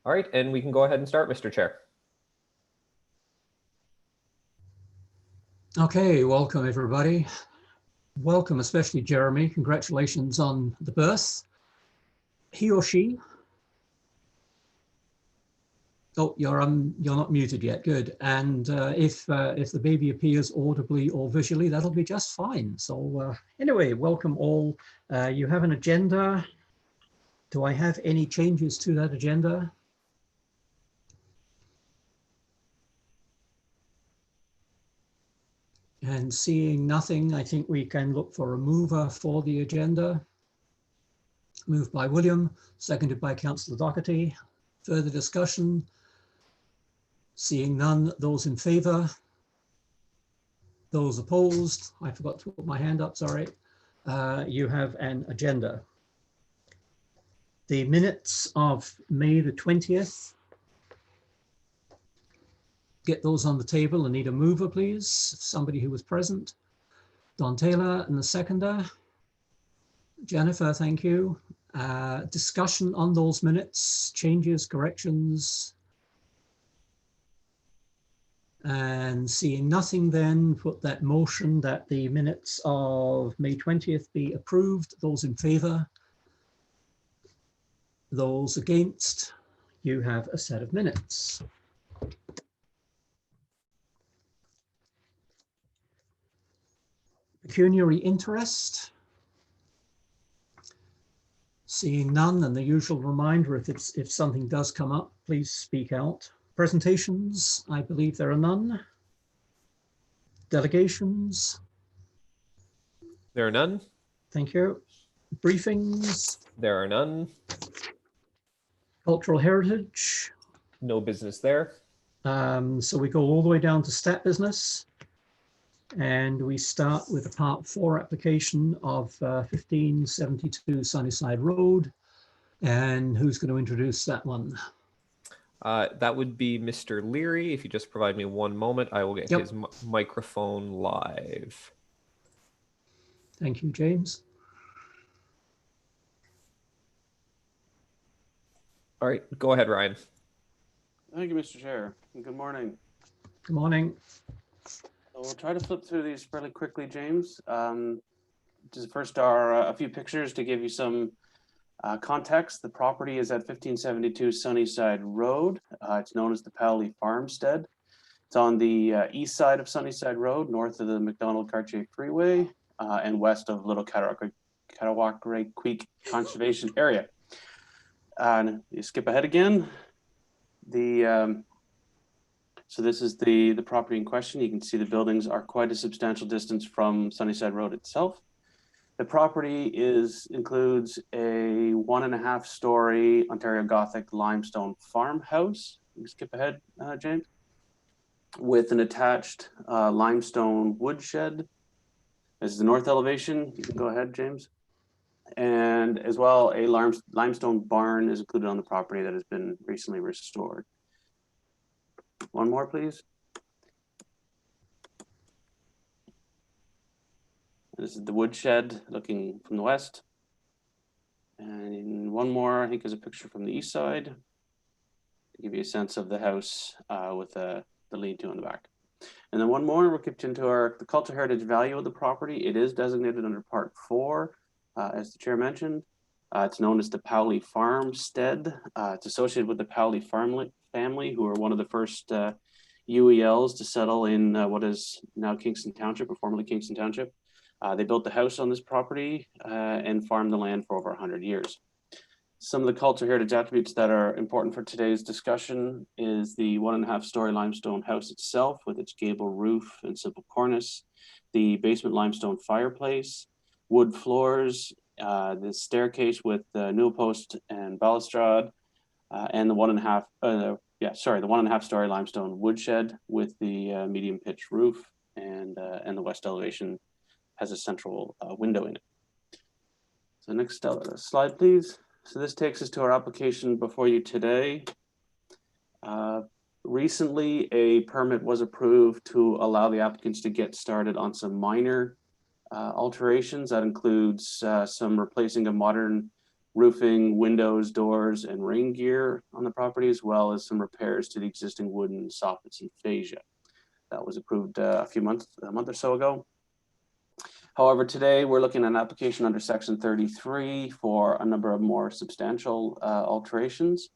All right, and we can go ahead and start, Mr. Chair. Okay, welcome everybody. Welcome, especially Jeremy. Congratulations on the birth. He or she? Oh, you're not muted yet. Good. And if the baby appears audibly or visually, that'll be just fine. So anyway, welcome all. You have an agenda. Do I have any changes to that agenda? And seeing nothing, I think we can look for a mover for the agenda. Moved by William, seconded by Councillor Doherty. Further discussion? Seeing none, those in favour? Those opposed? I forgot to put my hand up, sorry. You have an agenda. The minutes of May the 20th. Get those on the table and need a mover, please. Somebody who was present. Don Taylor and the seconder. Jennifer, thank you. Discussion on those minutes, changes, corrections. And seeing nothing then, put that motion that the minutes of May 20th be approved. Those in favour? Those against? You have a set of minutes. Pecuniary interest? Seeing none, and the usual reminder, if something does come up, please speak out. Presentations, I believe there are none. Delegations? There are none. Thank you. Briefings? There are none. Cultural heritage? No business there. So we go all the way down to stat business. And we start with a Part 4 application of 1572 Sunnyside Road. And who's going to introduce that one? That would be Mr. Leary. If you just provide me one moment, I will get his microphone live. Thank you, James. All right, go ahead, Ryan. Thank you, Mr. Chair. Good morning. Good morning. So we'll try to flip through these fairly quickly, James. Just first are a few pictures to give you some context. The property is at 1572 Sunnyside Road. It's known as the Powley Farmstead. It's on the east side of Sunnyside Road, north of the McDonald-Cartier Freeway, and west of Little Catawacquay Creek Conservation Area. And you skip ahead again. So this is the property in question. You can see the buildings are quite a substantial distance from Sunnyside Road itself. The property includes a 1.5 story Ontario Gothic limestone farmhouse. You skip ahead, James. With an attached limestone woodshed. This is the north elevation. You can go ahead, James. And as well, a limestone barn is included on the property that has been recently restored. One more, please. This is the woodshed looking from the west. And one more, I think, is a picture from the east side to give you a sense of the house with the lean-to in the back. And then one more, we'll get into the cultural heritage value of the property. It is designated under Part 4, as the chair mentioned. It's known as the Powley Farmstead. It's associated with the Powley family, who are one of the first UELs to settle in what is now Kingston Township, or formerly Kingston Township. They built the house on this property and farmed the land for over 100 years. Some of the cultural heritage attributes that are important for today's discussion is the 1.5 story limestone house itself with its gable roof and simple cornice, the basement limestone fireplace, wood floors, the staircase with newel post and balustrade, and the 1.5 story limestone woodshed with the medium pitch roof, and the west elevation has a central window in it. So next slide, please. So this takes us to our application before you today. Recently, a permit was approved to allow the applicants to get started on some minor alterations. That includes some replacing of modern roofing, windows, doors, and rain gear on the property, as well as some repairs to the existing wooden soffits and fascia. That was approved a month or so ago. However, today we're looking at an application under section 33 for a number of more substantial alterations.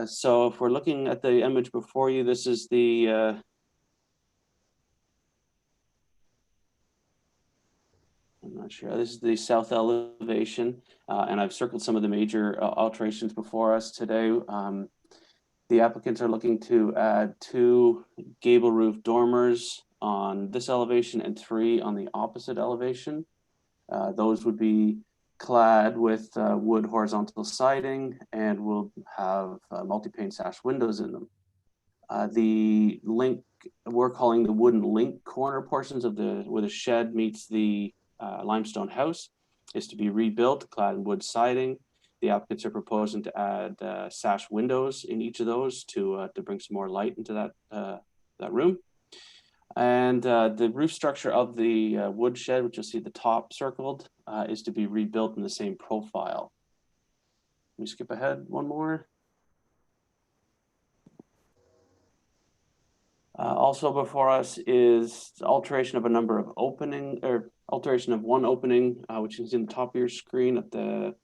So if we're looking at the image before you, this is the I'm not sure. This is the south elevation, and I've circled some of the major alterations before us today. The applicants are looking to add 2 gable roof dormers on this elevation and 3 on the opposite elevation. Those would be clad with wood horizontal siding and will have multi-pane sash windows in them. The link, we're calling the wooden link corner portions of where the shed meets the limestone house, is to be rebuilt, clad in wood siding. The applicants are proposing to add sash windows in each of those to bring some more light into that room. And the roof structure of the wood shed, which you'll see the top circled, is to be rebuilt in the same profile. Let me skip ahead one more. Also before us is the alteration of a number of alteration of one opening, which is in the top of your screen at the,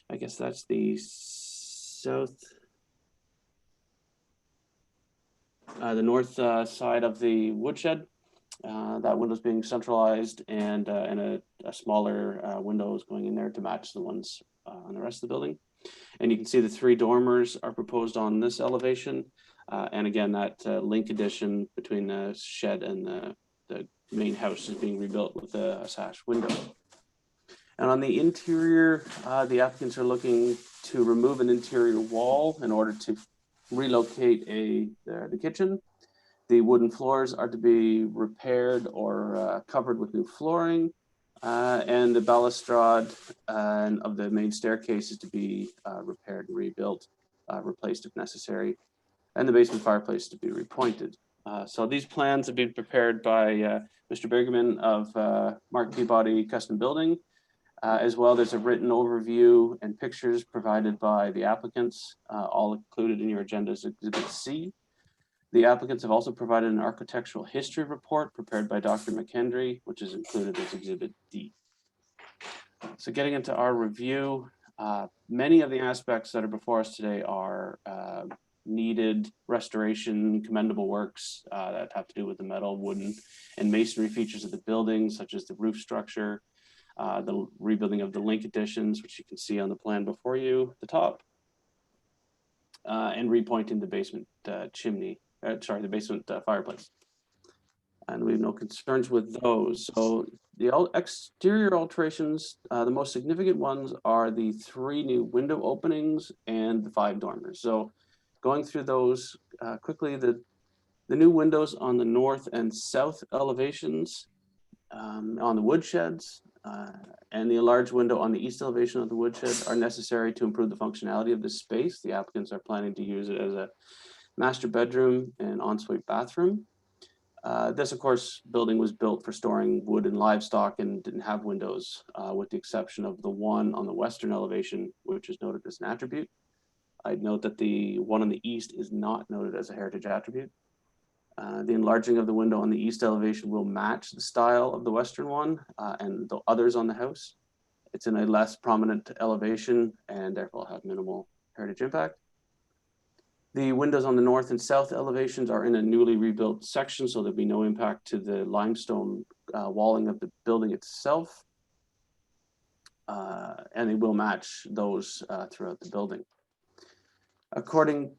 I guess that's the south, the north side of the woodshed. That window's being centralized, and a smaller window is going in there to match the ones on the rest of the building. And you can see the 3 dormers are proposed on this elevation. And again, that link addition between the shed and the main house is being rebuilt with a sash window. And on the interior, the applicants are looking to remove an interior wall in order to relocate the kitchen. The wooden floors are to be repaired or covered with new flooring. And the balustrade of the main staircase is to be repaired and rebuilt, replaced if necessary, and the basement fireplace to be repointed. So these plans have been prepared by Mr. Bergman of Mark Peabody Custom Building. As well, there's a written overview and pictures provided by the applicants, all included in your agenda as Exhibit C. The applicants have also provided an architectural history report prepared by Dr. McKendry, which is included as Exhibit D. So getting into our review, many of the aspects that are before us today are needed restoration, commendable works that have to do with the metal, wooden, and masonry features of the building, such as the roof structure, the rebuilding of the link additions, which you can see on the plan before you, the top, and repointing the basement chimney, the basement fireplace. And we have no concerns with those. So the exterior alterations, the most significant ones are the 3 new window openings and the 5 dormers. So going through those quickly, the new windows on the north and south elevations on the woodsheds and the enlarged window on the east elevation of the woodshed are necessary to improve the functionality of this space. The applicants are planning to use it as a master bedroom and ensuite bathroom. This, of course, building was built for storing wood and livestock and didn't have windows, with the exception of the one on the western elevation, which is noted as an attribute. I'd note that the one on the east is not noted as a heritage attribute. The enlarging of the window on the east elevation will match the style of the western one and the others on the house. It's in a less prominent elevation and therefore have minimal heritage impact. The windows on the north and south elevations are in a newly rebuilt section, so there'll be no impact to the limestone walling of the building itself. And it will match those throughout the building.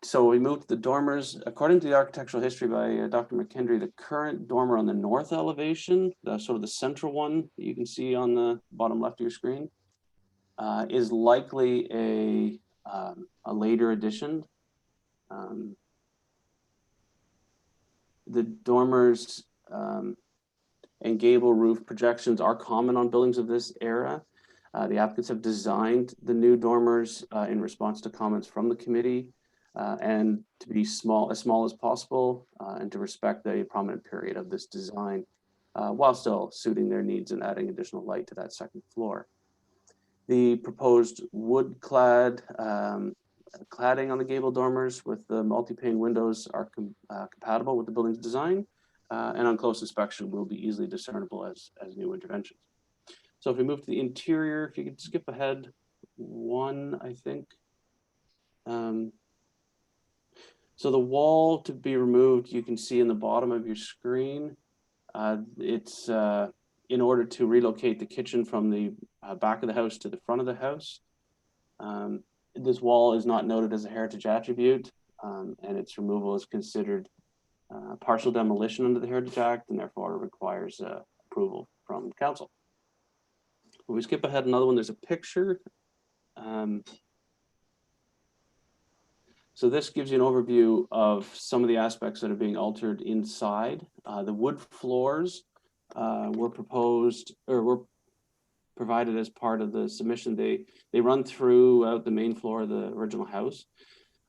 So we moved the dormers. According to the architectural history by Dr. McKendry, the current dormer on the north elevation, sort of the central one that you can see on the bottom left of your screen, is likely a later addition. The dormers and gable roof projections are common on buildings of this era. The applicants have designed the new dormers in response to comments from the committee and to be as small as possible and to respect the prominent period of this design while still suiting their needs and adding additional light to that second floor. The proposed wood clad cladding on the gable dormers with the multi-pane windows are compatible with the building's design, and on close inspection will be easily discernible as new interventions. So if we move to the interior, if you could skip ahead one, I think. So the wall to be removed, you can see in the bottom of your screen. It's in order to relocate the kitchen from the back of the house to the front of the house. This wall is not noted as a heritage attribute, and its removal is considered partial demolition under the Heritage Act, and therefore requires approval from council. When we skip ahead another one, there's a picture. So this gives you an overview of some of the aspects that are being altered inside. The wood floors were proposed, or were provided as part of the submission. They run throughout the main floor of the original house.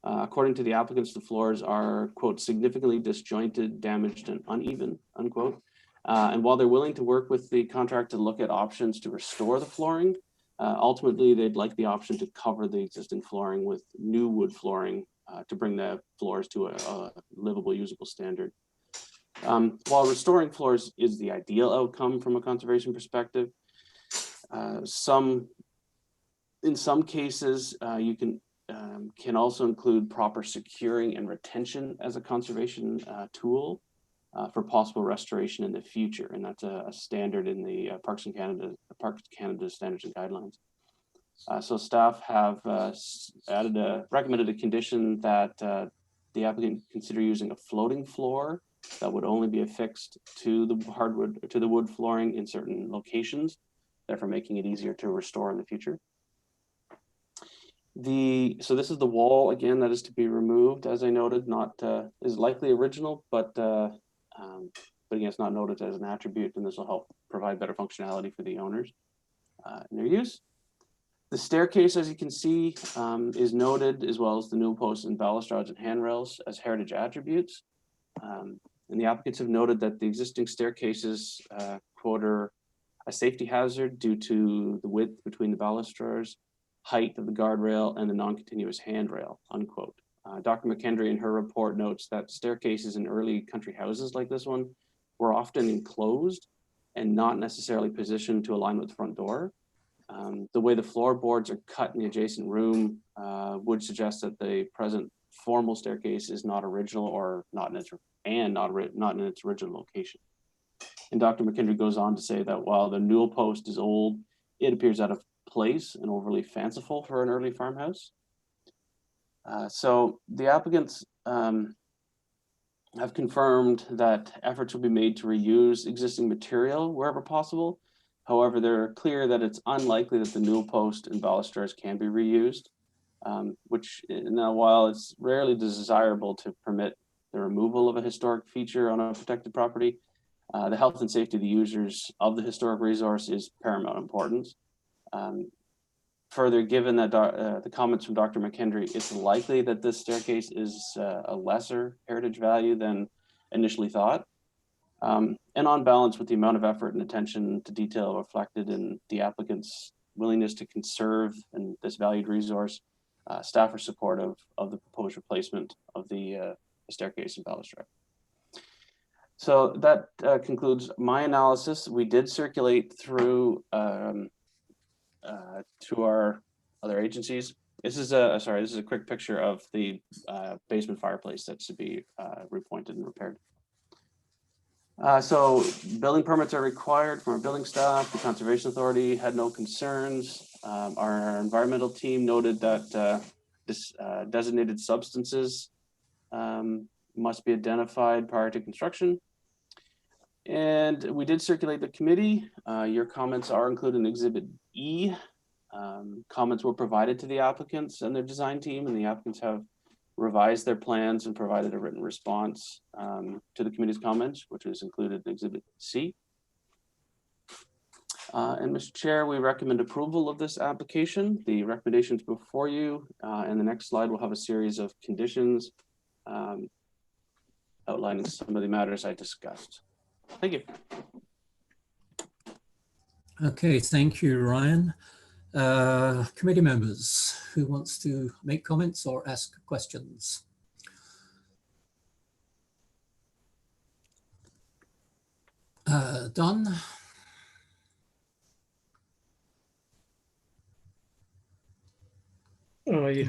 According to the applicants, the floors are, quote, significantly disjointed, damaged, and uneven, unquote. And while they're willing to work with the contractor to look at options to restore the flooring, ultimately they'd like the option to cover the existing flooring with new wood flooring to bring the floors to a livable, usable standard. While restoring floors is the ideal outcome from a conservation perspective, in some cases, you can also include proper securing and retention as a conservation tool for possible restoration in the future, and that's a standard in the Parks Canada standards and guidelines. So staff have recommended a condition that the applicant consider using a floating floor that would only be affixed to the wood flooring in certain locations, therefore making it easier to restore in the future. So this is the wall again that is to be removed, as I noted. Is likely original, but again, it's not noted as an attribute, and this will help provide better functionality for the owners in their use. The staircase, as you can see, is noted, as well as the newel posts and balustrades and handrails, as heritage attributes. And the applicants have noted that the existing staircases, quote, are a safety hazard due to the width between the balustrades, height of the guardrail, and the non-continuous handrail, unquote. Dr. McKendry in her report notes that staircases in early country houses like this one were often enclosed and not necessarily positioned to align with the front door. The way the floorboards are cut in the adjacent room would suggest that the present formal staircase is not original, or not in its original location. And Dr. McKendry goes on to say that while the newel post is old, it appears out of place and overly fanciful for an early farmhouse. So the applicants have confirmed that efforts will be made to reuse existing material wherever possible. However, they're clear that it's unlikely that the newel post and balustrades can be reused, which now, while it's rarely desirable to permit the removal of a historic feature on a protected property, the health and safety of the users of the historic resource is paramount importance. Further, given that the comments from Dr. McKendry, it's likely that this staircase is a lesser heritage value than initially thought. And on balance, with the amount of effort and attention to detail reflected in the applicant's willingness to conserve and this valued resource, staff are supportive of the proposed replacement of the staircase and balustrade. So that concludes my analysis. We did circulate through to our other agencies. This is a quick picture of the basement fireplace that's to be repointed and repaired. So building permits are required from our building staff. The Conservation Authority had no concerns. Our environmental team noted that designated substances must be identified prior to construction. And we did circulate the committee. Your comments are included in Exhibit E. Comments were provided to the applicants and their design team, and the applicants have revised their plans and provided a written response to the committee's comments, which is included in Exhibit C. And Mr. Chair, we recommend approval of this application. The recommendations before you, and the next slide will have a series of conditions outlining some of the matters I discussed. Thank you. Okay, thank you, Ryan. Committee members, who wants to make comments or ask questions? Don?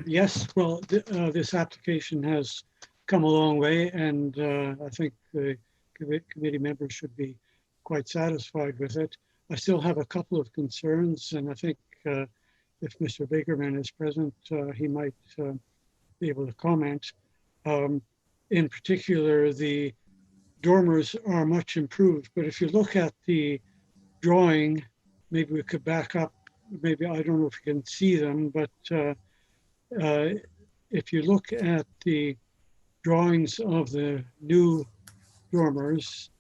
Yes, well, this application has come a long way, and I think the committee members should be quite satisfied with it. I still have a couple of concerns, and I think if Mr. Bakerman is present, he might be able to comment. In particular, the dormers are much improved, but if you look at the drawing, maybe we could back up, maybe, I don't know if you can see them, but if you look at the drawings of the new dormers,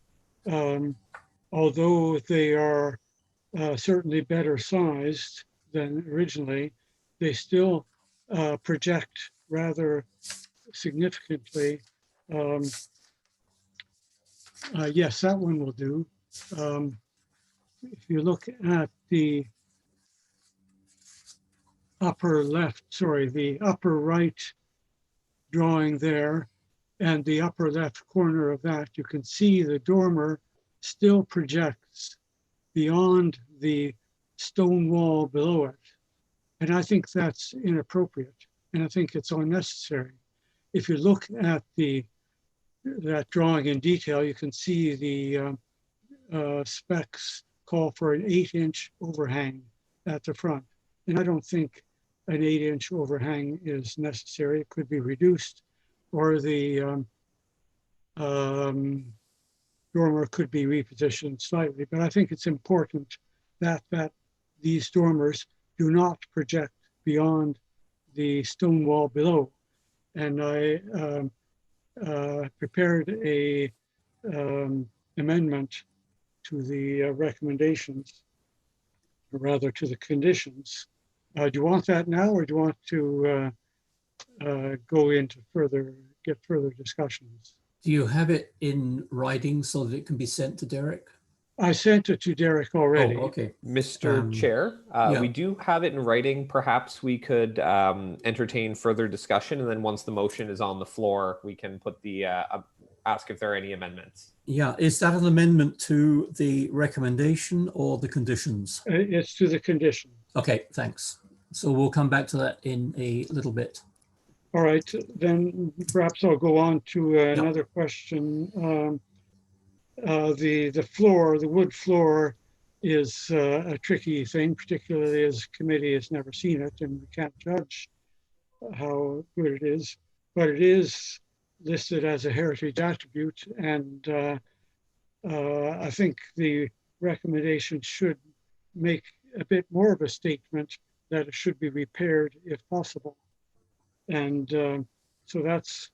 although they are certainly better sized than originally, they still project rather significantly. Yes, that one will do. If you look at the upper left, sorry, the upper right drawing there, and the upper left corner of that, you can see the dormer still projects beyond the stone wall below it. And I think that's inappropriate, and I think it's unnecessary. If you look at that drawing in detail, you can see the specs call for an 8-inch overhang at the front. And I don't think an 8-inch overhang is necessary. It could be reduced, or the dormer could be repositioned slightly. But I think it's important that these dormers do not project beyond the stone wall below. And I prepared a amendment to the recommendations, or rather to the conditions. Do you want that now, or do you want to go into get further discussions? Do you have it in writing so that it can be sent to Derek? I sent it to Derek already. Oh, okay. Mr. Chair, yeah. we do have it in writing. Perhaps we could entertain further discussion, and then once the motion is on the floor, we can put the ask if there are any amendments. Yeah, is that an amendment to the recommendation or the conditions? It's to the condition. Okay, thanks. So we'll come back to that in a little bit. All right, then perhaps I'll go on to another question. The floor, the wood floor, is a tricky thing, particularly as a committee has never seen it, and we can't judge how good it is. But it is listed as a heritage attribute, and I think the recommendation should make a bit more of a statement that it should be repaired if possible. And so that's,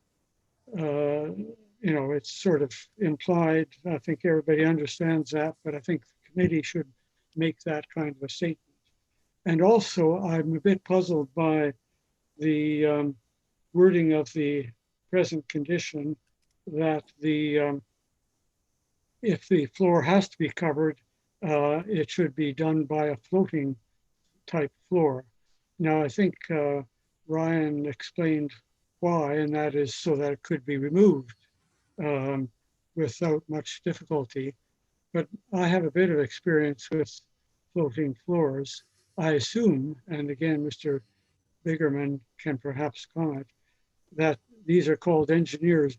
it's sort of implied. I think everybody understands that, but I think the committee should make that kind of a statement. And also, I'm a bit puzzled by the wording of the present condition that if the floor has to be covered, it should be done by a floating type floor. Now, I think Ryan explained why, and that is so that it could be removed without much difficulty. But I have a bit of experience with floating floors. I assume, and again, Mr. Bigerman can perhaps comment, that these are called engineered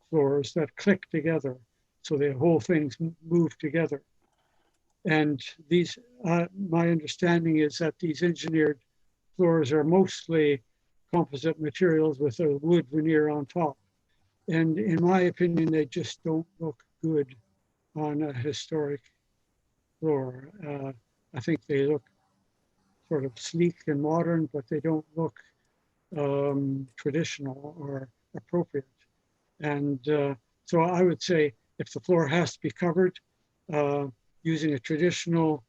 floors that click together. So the whole things move together. And these, my understanding is that these engineered floors are mostly composite materials with a wood veneer on top. And in my opinion, they just don't look good on a historic floor. I think they look sort of sleek and modern, but they don't look traditional or appropriate. And so I would say if the floor has to be covered, using a traditional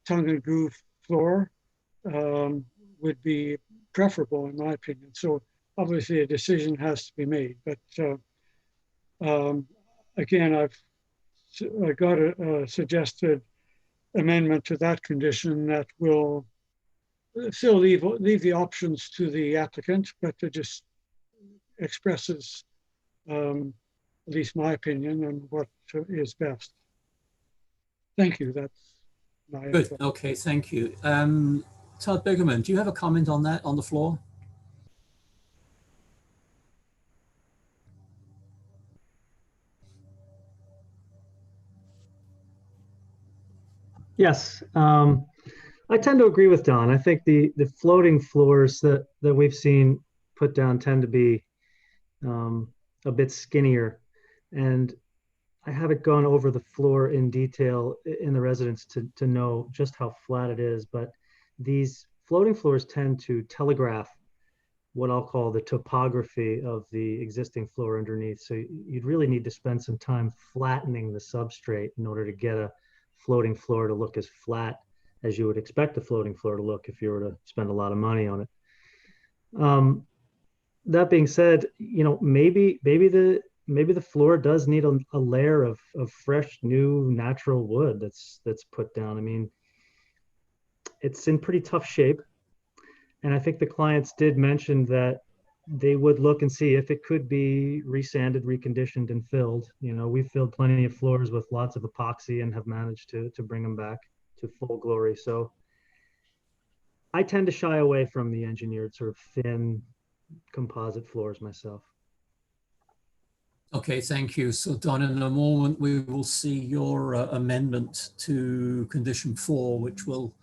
tongue and groove floor would be preferable in my opinion. So obviously a decision has to be made, but again, I got a suggested amendment to that condition that will still leave the options to the applicant, but it just expresses at least my opinion on what is best. Thank you. That's my Good. input. Okay, thank you. Todd Bigerman, do you have a comment on that on the floor? Yes, I tend to agree with Don. I think the floating floors that we've seen put down tend to be a bit skinnier, and I haven't gone over the floor in detail in the residence to know just how flat it is, but these floating floors tend to telegraph what I'll call the topography of the existing floor underneath. So you'd really need to spend some time flattening the substrate in order to get a floating floor to look as flat as you would expect a floating floor to look if you were to spend a lot of money on it. That being said, you know, maybe the floor does need a layer of fresh, new, natural wood that's put down. I mean, it's in pretty tough shape. And I think the clients did mention that they would look and see if it could be resanded, reconditioned, and filled. You know, we've filled plenty of floors with lots of epoxy and have managed to bring them back to full glory. So I tend to shy away from the engineered sort of thin composite floors myself. Okay, thank you. So Don, in a moment, we will see your amendment to condition 4, which will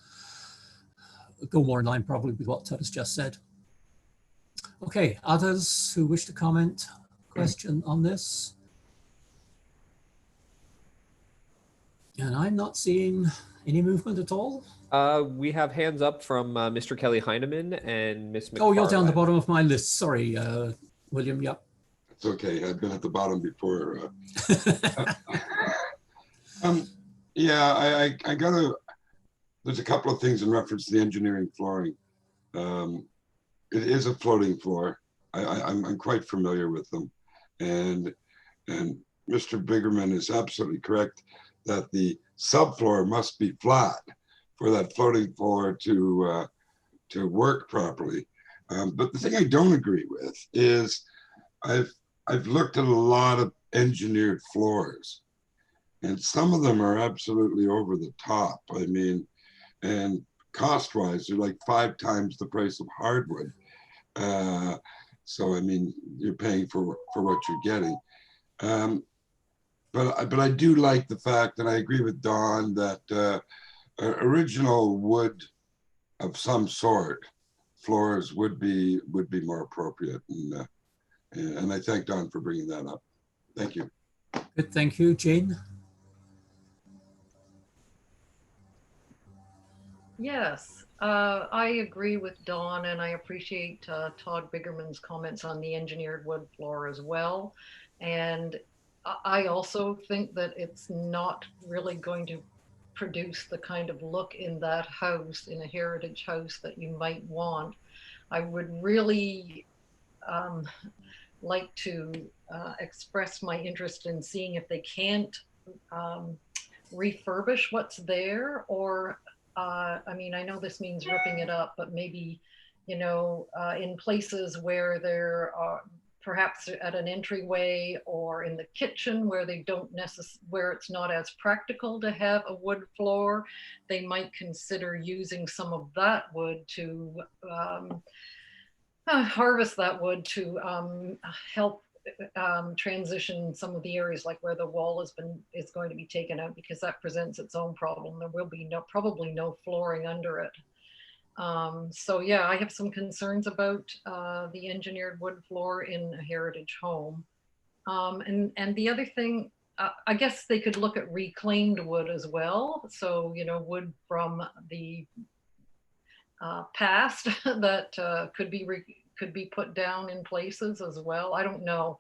go more in line probably with what Todd has just said. Okay, others who wish to comment, question on this? And I'm not seeing any movement at all. We have hands up from Mr. Kelly Heineman and Miss McFarland. Oh, you're down the bottom of my list. Sorry, William. Yep. It's okay. I've been at the bottom before. Yeah, I gotta. There's a couple of things in reference to the engineering flooring. It is a floating floor. I'm quite familiar with them, and Mr. Bigerman is absolutely correct that the subfloor must be flat for that floating floor to work properly. But the thing I don't agree with is I've looked at a lot of engineered floors, and some of them are absolutely over the top. I mean, and cost-wise, they're like 5 times the price of hardwood. So I mean, you're paying for what you're getting. But I do like the fact, and I agree with Don, that original wood of some sort floors would be more appropriate, and I thank Don for bringing that up. Thank you. Good, thank you. Jane? Yes, I agree with Don, and I appreciate Todd Bigerman's comments on the engineered wood floor as well. And I also think that it's not really going to produce the kind of look in that house, in a heritage house, that you might want. I would really like to express my interest in seeing if they can't refurbish what's there, or I mean, I know this means ripping it up, but maybe, you know, in places where there are perhaps at an entryway or in the kitchen where they don't where it's not as practical to have a wood floor, they might consider using some of that wood to harvest that wood to help transition some of the areas like where the wall is going to be taken out, because that presents its own problem. There will be probably no flooring under it. So yeah, I have some concerns about the engineered wood floor in a heritage home. And the other thing, I guess they could look at reclaimed wood as well. So, you know, wood from the past that could be put down in places as well. I don't know.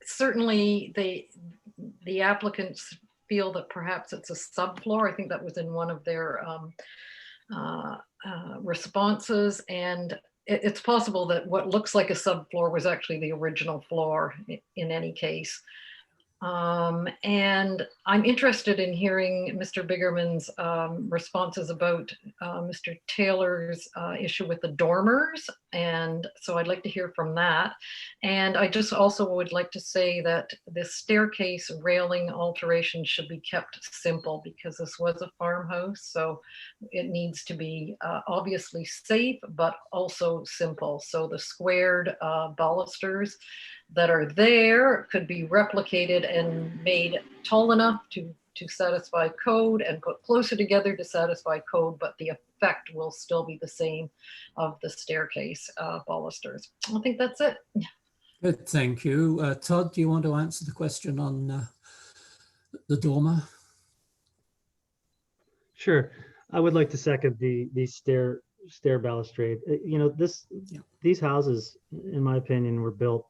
Certainly the applicants feel that perhaps it's a subfloor. I think that was in one of their responses, and it's possible that what looks like a subfloor was actually the original floor in any case. And I'm interested in hearing Mr. Bigerman's responses about Mr. Taylor's issue with the dormers. And so I'd like to hear from that. And I just also would like to say that this staircase railing alteration should be kept simple because this was a farmhouse. So it needs to be obviously safe, but also simple. So the squared balusters that are there could be replicated and made tall enough to satisfy code and put closer together to satisfy code, but the effect will still be the same of the staircase balusters. I think that's it. Good, thank you. Todd, do you want to answer the question on the dormer? Sure. I would like to second the stair balustrade. You know, these houses, in my opinion, were built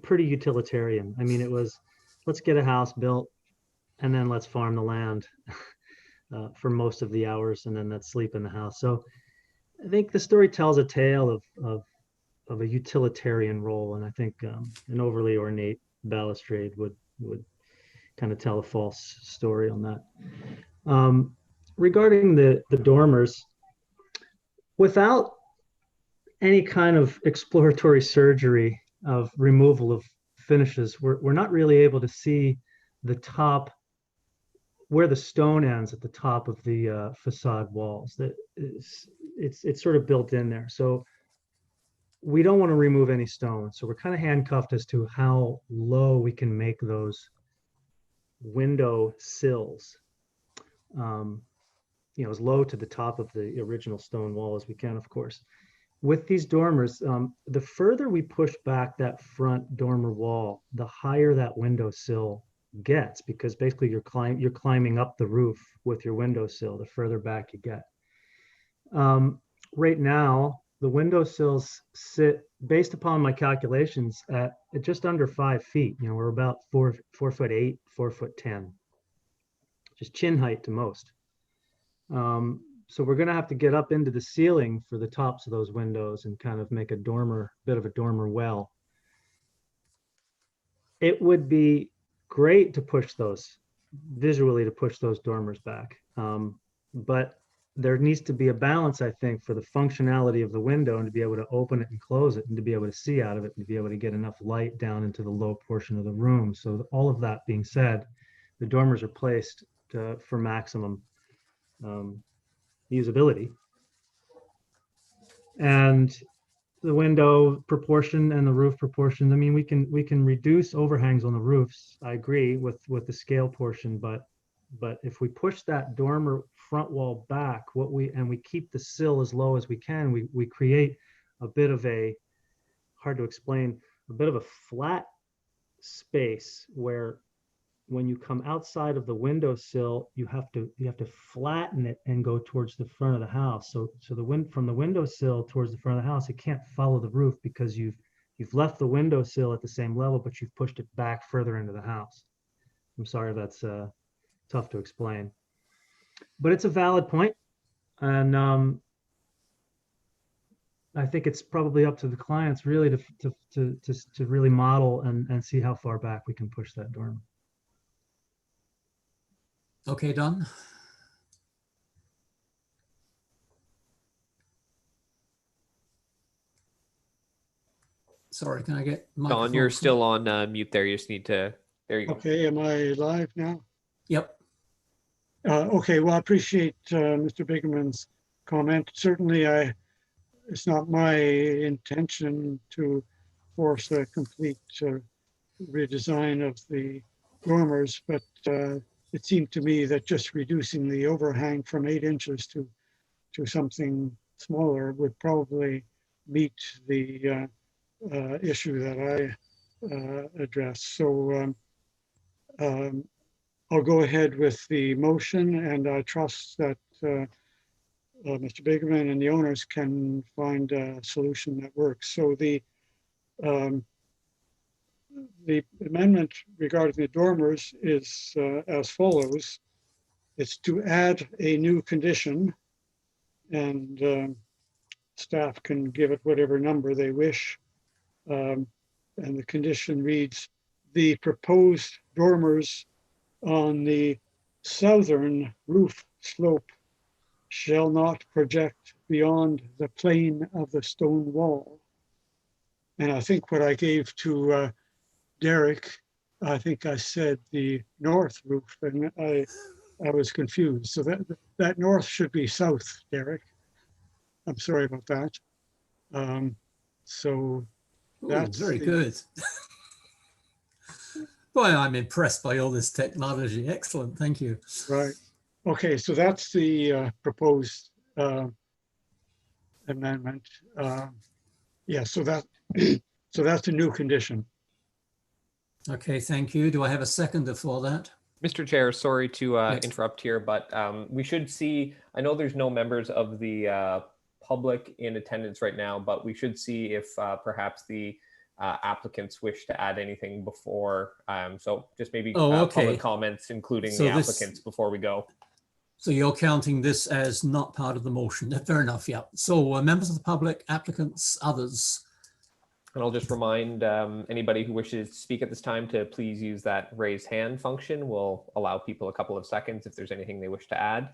pretty utilitarian. I mean, it was, let's get a house built and then let's farm the land for most of the hours, and then let's sleep in the house. So I think the story tells a tale of a utilitarian role, and I think an overly ornate balustrade would kind of tell a false story on that. Regarding the dormers, without any kind of exploratory surgery of removal of finishes, we're not really able to see the top, where the stone ends at the top of the facade walls. It's sort of built in there. So we don't want to remove any stone. So we're kind of handcuffed as to how low we can make those window sills. You know, as low to the top of the original stone wall as we can, of course. With these dormers, the further we push back that front dormer wall, the higher that windowsill gets, because basically you're climbing up the roof with your windowsill the further back you get. Right now, the windowsills sit, based upon my calculations, at just under 5 feet. You know, we're about 4'8", 4'10", just chin height to most. So we're going to have to get up into the ceiling for the tops of those windows and kind of make a bit of a dormer well. It would be great to push those, visually to push those dormers back. But there needs to be a balance, I think, for the functionality of the window and to be able to open it and close it and to be able to see out of it and to be able to get enough light down into the low portion of the room. So all of that being said, the dormers are placed for maximum usability. And the window proportion and the roof proportions, I mean, we can reduce overhangs on the roofs. I agree with the scale portion, but if we push that dormer front wall back, we keep the sill as low as we can, we create a bit of a, hard to explain, a bit of a flat space where when you come outside of the windowsill, you have to flatten it and go towards the front of the house. So the wind from the windowsill towards the front of the house, it can't follow the roof because you've left the windowsill at the same level, but you've pushed it back further into the house. I'm sorry, that's tough to explain, but it's a valid point, and I think it's probably up to the clients really to really model and see how far back we can push that dormer. Okay, Don. Sorry, can I get microphone? Don, you're still on mute there. You just need to, there you go. Okay, am I live now? Yep. Okay, well, I appreciate Mr. Bigerman's comment. Certainly, it's not my intention to force a complete redesign of the dormers, but it seemed to me that just reducing the overhang from 8 inches to something smaller would probably meet the issue that I addressed. So I'll go ahead with the motion, and I trust that Mr. Bigerman and the owners can find a solution that works. So the amendment regarding the dormers is as follows. It's to add a new condition, and staff can give it whatever number they wish. And the condition reads, the proposed dormers on the southern roof slope shall not project beyond the plane of the stone wall. And I think what I gave to Derek, I think I said the north roof, and I was confused. So that north should be south, Derek. I'm sorry about that. So Ooh, that's very good. Boy, I'm impressed by all this technology. Excellent, thank you. right. Okay, so that's the proposed amendment. Yeah, so that so that's a new condition. Okay, thank you. Do I have a seconder for that? Mr. Chair, sorry to Yes. interrupt here, but we should see, I know there's no members of the public in attendance right now, but we should see if perhaps the applicants wish to add anything before. So just maybe okay. public comments, including So the this- applicants before we go. So you're counting this as not part of the motion. Fair enough, yeah. So members of the public, applicants, others. And I'll just remind anybody who wishes to speak at this time to please use that raise hand function. We'll allow people a couple of seconds if there's anything they wish to add.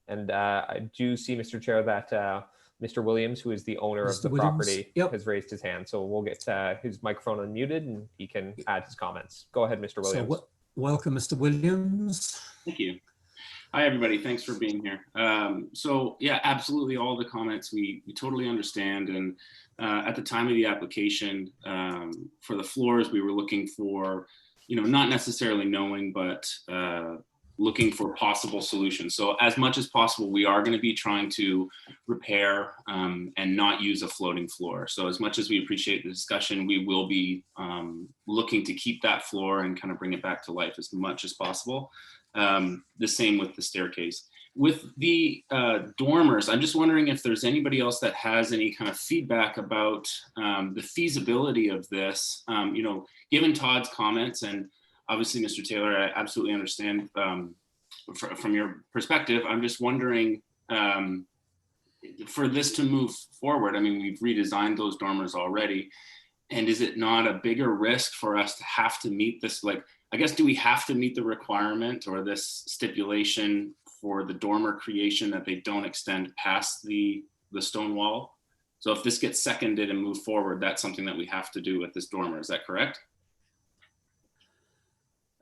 And I do see, Mr. Chair, that Mr. Williams, who is the owner of Mr. the Williams, property, yep. has raised his hand. So we'll get his microphone unmuted and he can add his comments. Go ahead, Mr. Williams. So welcome, Mr. Williams. Thank you. Hi, everybody. Thanks for being here. So yeah, absolutely all the comments we totally understand. And at the time of the application for the floors, we were looking for, not necessarily knowing, but looking for possible solutions. So as much as possible, we are going to be trying to repair and not use a floating floor. So as much as we appreciate the discussion, we will be looking to keep that floor and kind of bring it back to life as much as possible. The same with the staircase. With the dormers, I'm just wondering if there's anybody else that has any kind of feedback about the feasibility of this, given Todd's comments, and obviously, Mr. Taylor, I absolutely understand from your perspective. I'm just wondering, for this to move forward, I mean, we've redesigned those dormers already, and is it not a bigger risk for us to have to meet this, I guess, do we have to meet the requirement or this stipulation for the dormer creation that they don't extend past the stone wall? So if this gets seconded and moved forward, that's something that we have to do with this dormer. Is that correct?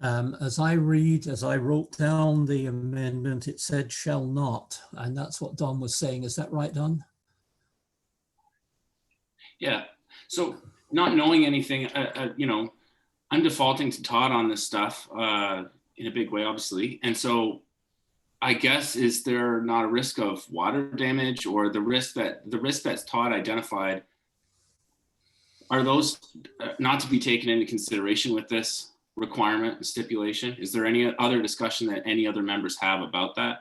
As I wrote down the amendment, it said shall not, and that's what Don was saying. Is that right, Don? Yeah. So not knowing anything, I'm defaulting to Todd on this stuff in a big way, obviously. And so I guess, is there not a risk of water damage, or the risk that's Todd identified, are those not to be taken into consideration with this requirement and stipulation? Is there any other discussion that any other members have about that?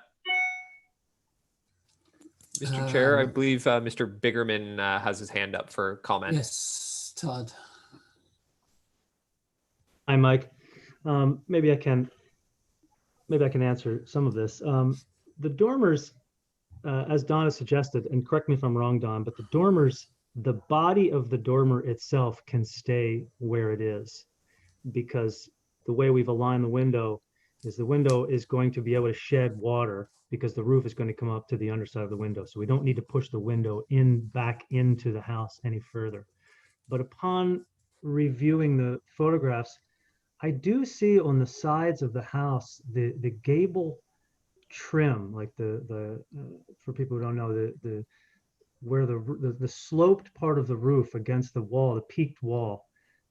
Mr. Chair, I believe Mr. Bigerman has his hand up for comment. Yes, Todd. Hi, Mike. Maybe I can answer some of this. The dormers, as Don has suggested, and correct me if I'm wrong, Don, but the dormers, the body of the dormer itself can stay where it is, because the way we've aligned the window is going to be able to shed water, because the roof is going to come up to the underside of the window. So we don't need to push the window back into the house any further. But upon reviewing the photographs, I do see on the sides of the house the gable trim, like for people who don't know, where the sloped part of the roof against the wall, the peaked wall,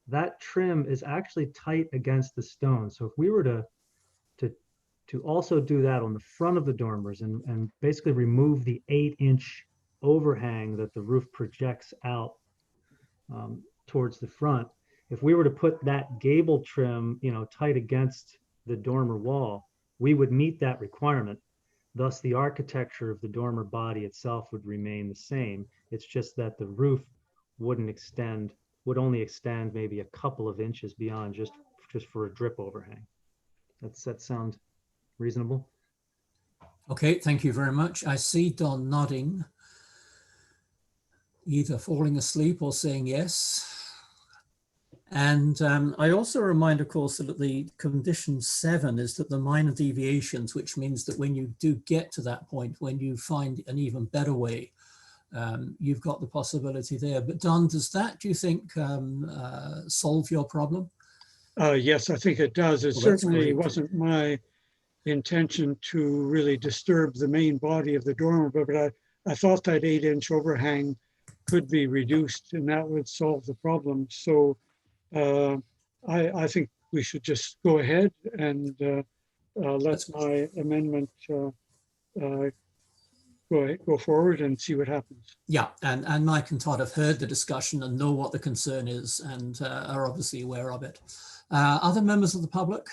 that trim is actually tight against the stone. So if we were to also do that on the front of the dormers and basically remove the 8-inch overhang that the roof projects out towards the front, if we were to put that gable trim, tight against the dormer wall, we would meet that requirement. Thus, the architecture of the dormer body itself would remain the same. It's just that the roof would only extend maybe a couple of inches beyond, just for a drip overhang. That sound reasonable? Okay, thank you very much. I see Don nodding, either falling asleep or saying yes. And I also remind, of course, that the condition 7 is that the minor deviations, which means that when you do get to that point, when you find an even better way, you've got the possibility there. But Don, does that, do you think, solve your problem? Yes, I think it does. It Well, that's certainly great. wasn't my intention to really disturb the main body of the dormer, but I thought that 8-inch overhang could be reduced and that would solve the problem. So I think we should just go ahead and let my amendment go forward and see what happens. Yeah, and Mike and Todd have heard the discussion and know what the concern is and are obviously aware of it. Other members of the public?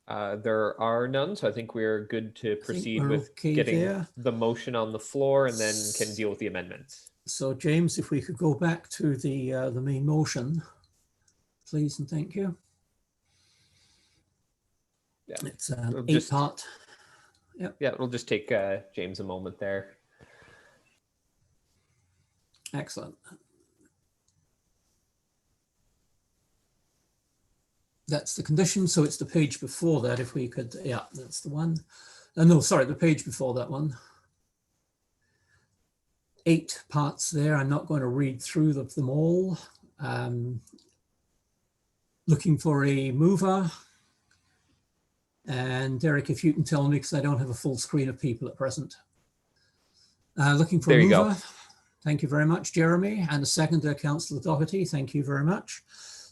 There are none, so I think we're good to proceed with okay getting there. the motion on the floor and then can deal with the amendments. So James, if we could go back to the main motion, please and thank you. Yeah, it's an just 8-part. Yep. Yeah, it'll just take James a moment there. Excellent. That's the condition. So it's the page before that. If we could, yeah, that's the one. No, sorry, the page before that one. 8 parts there. I'm not going to read through them all. Looking for a mover. And Derek, if you can tell me, because I don't have a full screen of people at present. Looking for a mover. Go. Thank you very much, Jeremy. And a seconder, Councillor Doherty. Thank you very much.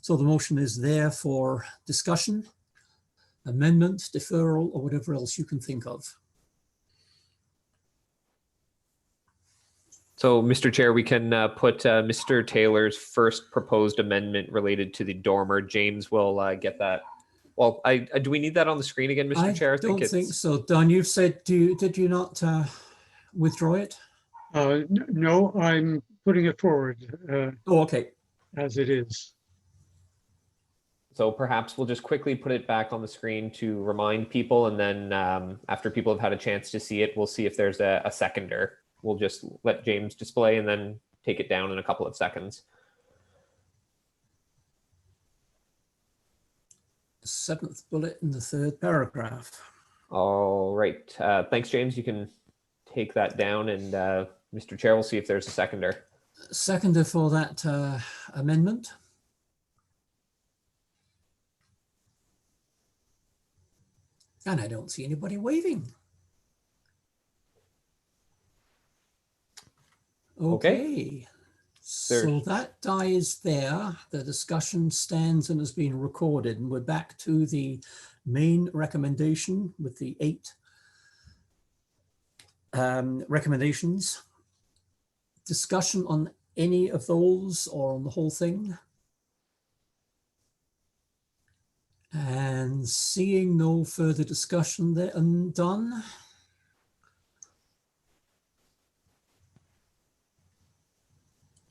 So the motion is there for discussion, amendment, deferral, or whatever else you can think of. So, Mr. Chair, we can put Mr. Taylor's first proposed amendment related to the dormer. James will get that. Well, do we need that on the screen again, Mr. Chair? I don't think so. Don, you've said, did you not withdraw it? No, I'm putting it forward. Oh, okay. As it is. So perhaps we'll just quickly put it back on the screen to remind people, and then after people have had a chance to see it, we'll see if there's a seconder. We'll just let James display and then take it down in a couple of seconds. 7th bullet in the 3rd paragraph. All right. Thanks, James. You can take that down, and Mr. Chair, we'll see if there's a seconder. Seconder for that amendment. And I don't see anybody waving. Okay. So that dies there. The discussion stands and has been recorded, and we're back to the main recommendation with the 8 recommendations. Discussion on any of those or on the whole thing? And seeing no further discussion there, and done.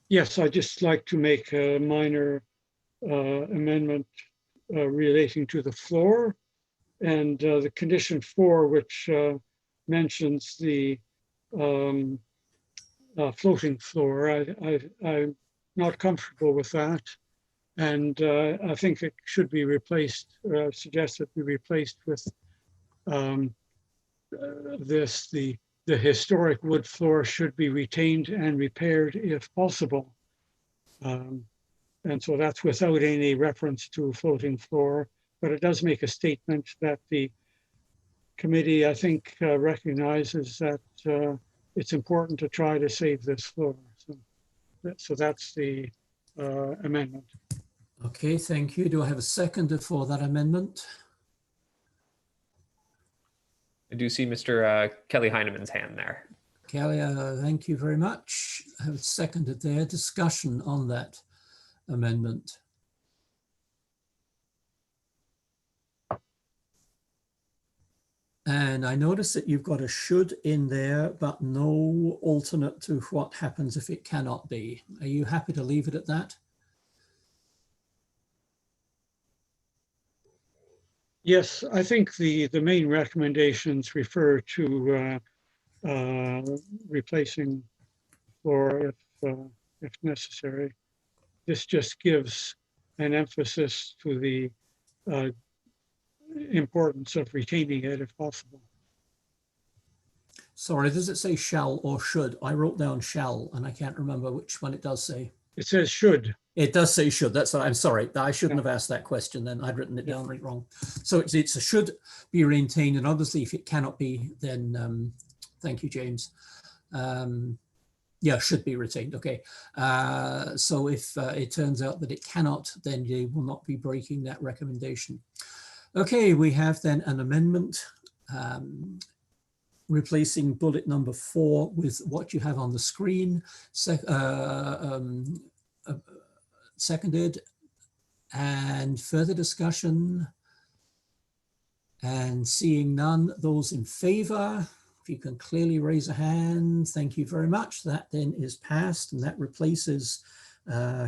Yes, I'd just like to make a minor amendment relating to the floor and the condition 4, which mentions the floating floor. I'm not comfortable with that. And I think it should be replaced, suggested be replaced with the historic wood floor should be retained and repaired if possible. And so that's without any reference to floating floor, but it does make a statement that the committee, I think, recognizes that it's important to try to save this floor. So that's the amendment. Okay, thank you. Do I have a seconder for that amendment? I do see Mr. Kelly Heineman's hand there. Kelly, thank you very much. I have seconded there. Discussion on that amendment. And I notice that you've got a should in there, but no alternate to what happens if it cannot be. Are you happy to leave it at that? Yes, I think the main recommendations refer to replacing floor if necessary. this just gives an emphasis to the importance of retaining it if possible. Sorry, does it say shall or should? I wrote down shall and I can't remember which one it does say. It says should. It does say should. That's what I'm sorry. I shouldn't have asked that question then. I'd written it down right wrong. So it's a should be maintained, and obviously if it cannot be, then thank you, James. Yeah, should be retained. Okay. So if it turns out that it cannot, then you will not be breaking that recommendation. Okay, we have then an amendment replacing bullet number 4 with what you have on the screen. Seconded, and further discussion, and seeing none, those in favor, if you can clearly raise a hand, thank you very much. That then is passed, and that replaces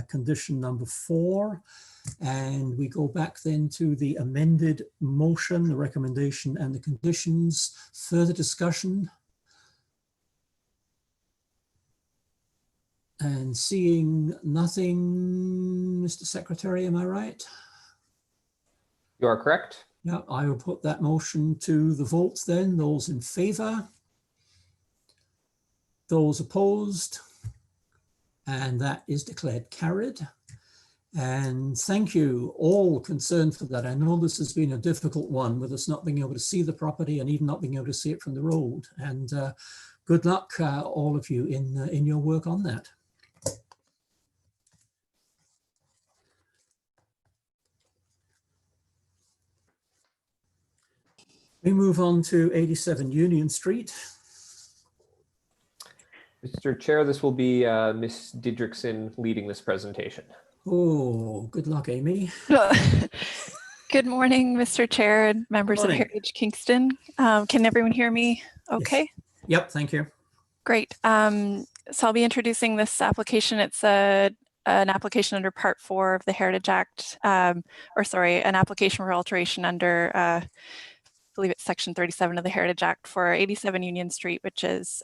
condition number 4. And we go back then to the amended motion, the recommendation and the conditions. Further discussion. And seeing nothing, Mr. Secretary, am I right? You are correct. Yeah, I will put that motion to the vote then. Those in favor? Those opposed? And that is declared carried. And thank you all concerned for that. I know this has been a difficult one with us not being able to see the property and even not being able to see it from the road. And good luck, all of you, in your work on that. We move on to 87 Union Street. Mr. Chair, this will be Ms. Didrikson leading this presentation. Oh, good luck, Amy. Good morning, Mr. Chair and members of Heritage Kingston. Can everyone hear me okay? Yes. Yep, thank you. Great. So I'll be introducing this application. It's an application under Part 4 of the Heritage Act, an application for alteration under, I believe it's Section 37 of the Heritage Act for 87 Union Street, which is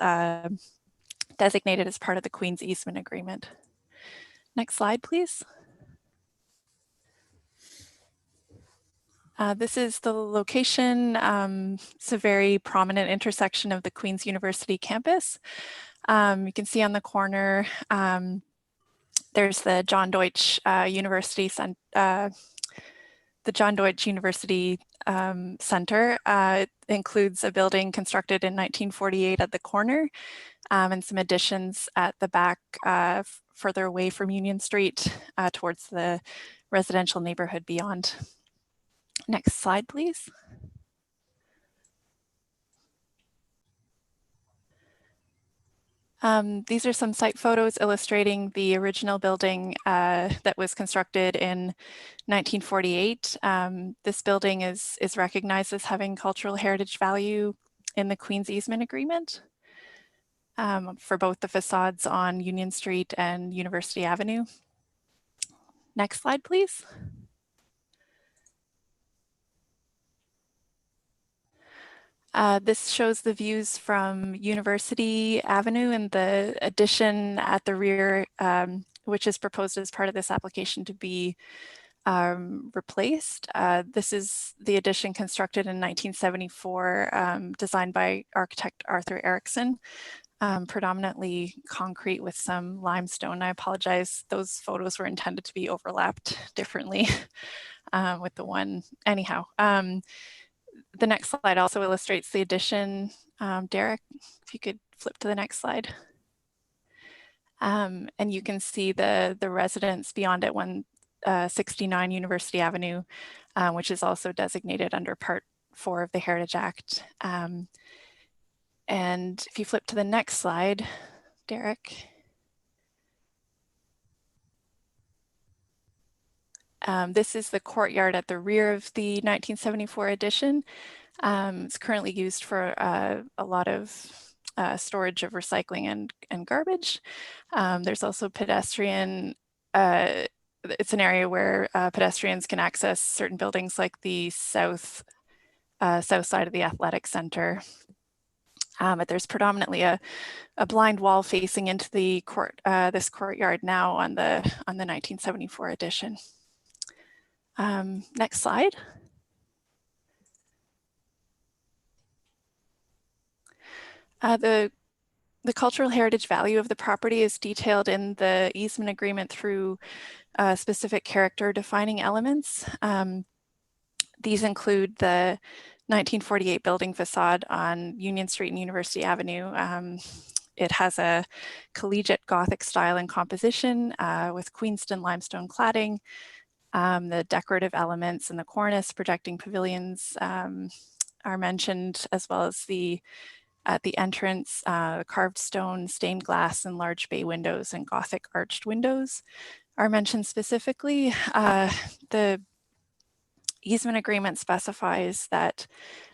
designated as part of the Queen's Easement Agreement. Next slide, please. This is the location. It's a very prominent intersection of the Queen's University campus. You can see on the corner, there's the John Deutsch University Center. It includes a building constructed in 1948 at the corner, and some additions at the back further away from Union Street towards the residential neighborhood beyond. Next slide, please. These are some site photos illustrating the original building that was constructed in 1948. This building is recognized as having cultural heritage value in the Queen's Easement Agreement for both the facades on Union Street and University Avenue. Next slide, please. This shows the views from University Avenue and the addition at the rear, which is proposed as part of this application to be replaced. This is the addition constructed in 1974, designed by architect Arthur Erickson, predominantly concrete with some limestone. I apologize, those photos were intended to be overlapped differently with the one. Anyhow. The next slide also illustrates the addition. Derek, if you could flip to the next slide. And you can see the residence beyond it, 169 University Avenue, which is also designated under Part 4 of the Heritage Act. And if you flip to the next slide, Derek. This is the courtyard at the rear of the 1974 addition. It's currently used for a lot of storage of recycling and garbage. There's also pedestrian, it's an area where pedestrians can access certain buildings like the south side of the athletic center. But there's predominantly a blind wall facing into the this courtyard now on the 1974 addition. Next slide. The cultural heritage value of the property is detailed in the easement agreement through specific character defining elements. These include the 1948 building facade on Union Street and University Avenue. It has a collegiate Gothic style and composition with Queenston limestone cladding. The decorative elements in the cornice projecting pavilions are mentioned, as well as at the entrance, carved stone, stained glass, and large bay windows and Gothic arched windows are mentioned specifically. The easement agreement specifies that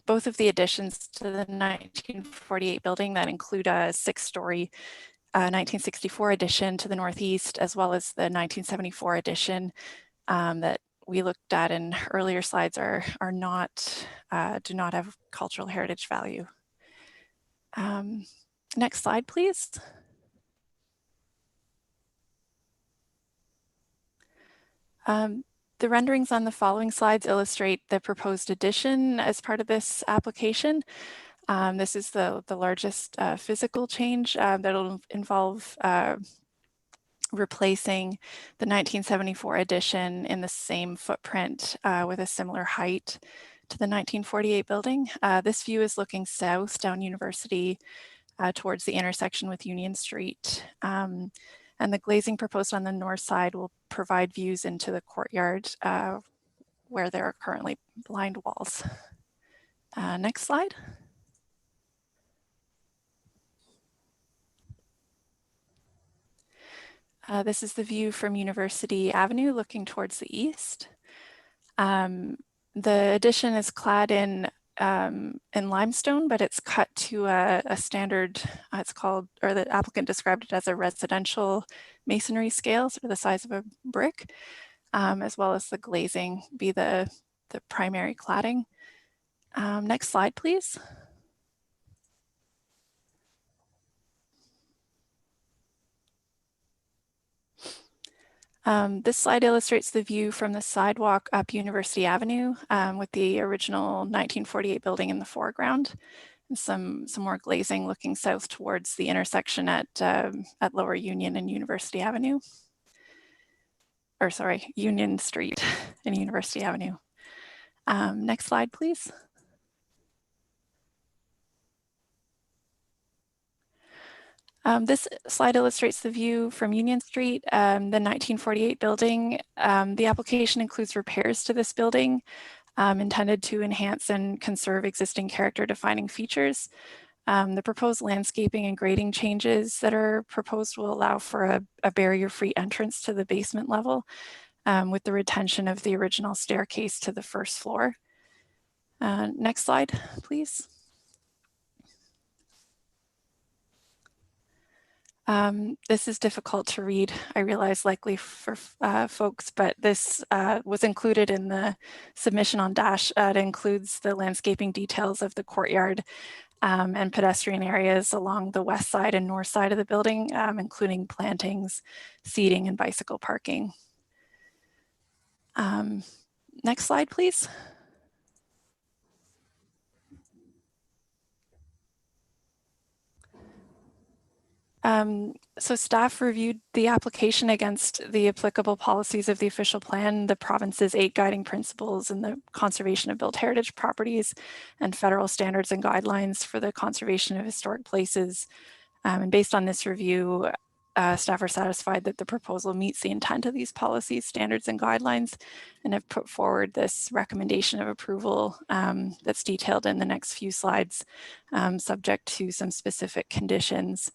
both of the additions to the 1948 building that include a 6-story 1964 addition to the northeast, as well as the 1974 addition that we looked at in earlier slides are not, do not have cultural heritage value. Next slide, please. The renderings on the following slides illustrate the proposed addition as part of this application. This is the largest physical change that'll involve replacing the 1974 addition in the same footprint with a similar height to the 1948 building. This view is looking south down University towards the intersection with Union Street. And the glazing proposed on the north side will provide views into the courtyard where there are currently blind walls. Next slide. This is the view from University Avenue looking towards the east. The addition is clad in limestone, but it's cut to a standard, it's called, or the applicant described it as a residential masonry scale, sort of the size of a brick, as well as the glazing be the primary cladding. Next slide, please. This slide illustrates the view from the sidewalk up University Avenue with the original 1948 building in the foreground, and some more glazing looking south towards the intersection at Lower Union and University Avenue. Or sorry, Union Street and University Avenue. Next slide, please. This slide illustrates the view from Union Street, the 1948 building. The application includes repairs to this building intended to enhance and conserve existing character defining features. The proposed landscaping and grading changes that are proposed will allow for a barrier-free entrance to the basement level with the retention of the original staircase to the first floor. Next slide, please. This is difficult to read, I realize, likely for folks, but this was included in the submission on Dash. It includes the landscaping details of the courtyard and pedestrian areas along the west side and north side of the building, including plantings, seating, and bicycle parking. Next slide, please. So staff reviewed the application against the applicable policies of the official plan, the province's 8 guiding principles and the conservation of built heritage properties, and federal standards and guidelines for the conservation of historic places. And based on this review, staff are satisfied that the proposal meets the intent of these policies, standards, and guidelines, and have put forward this recommendation of approval that's detailed in the next few slides, subject to some specific conditions.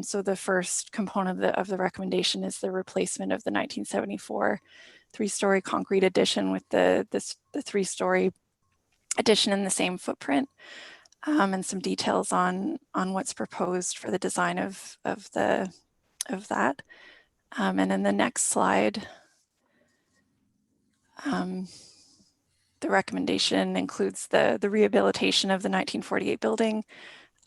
So the first component of the recommendation is the replacement of the 1974 3-story concrete addition with the 3-story addition in the same footprint, and some details on what's proposed for the design of that. And in the next slide, the recommendation includes the rehabilitation of the 1948 building,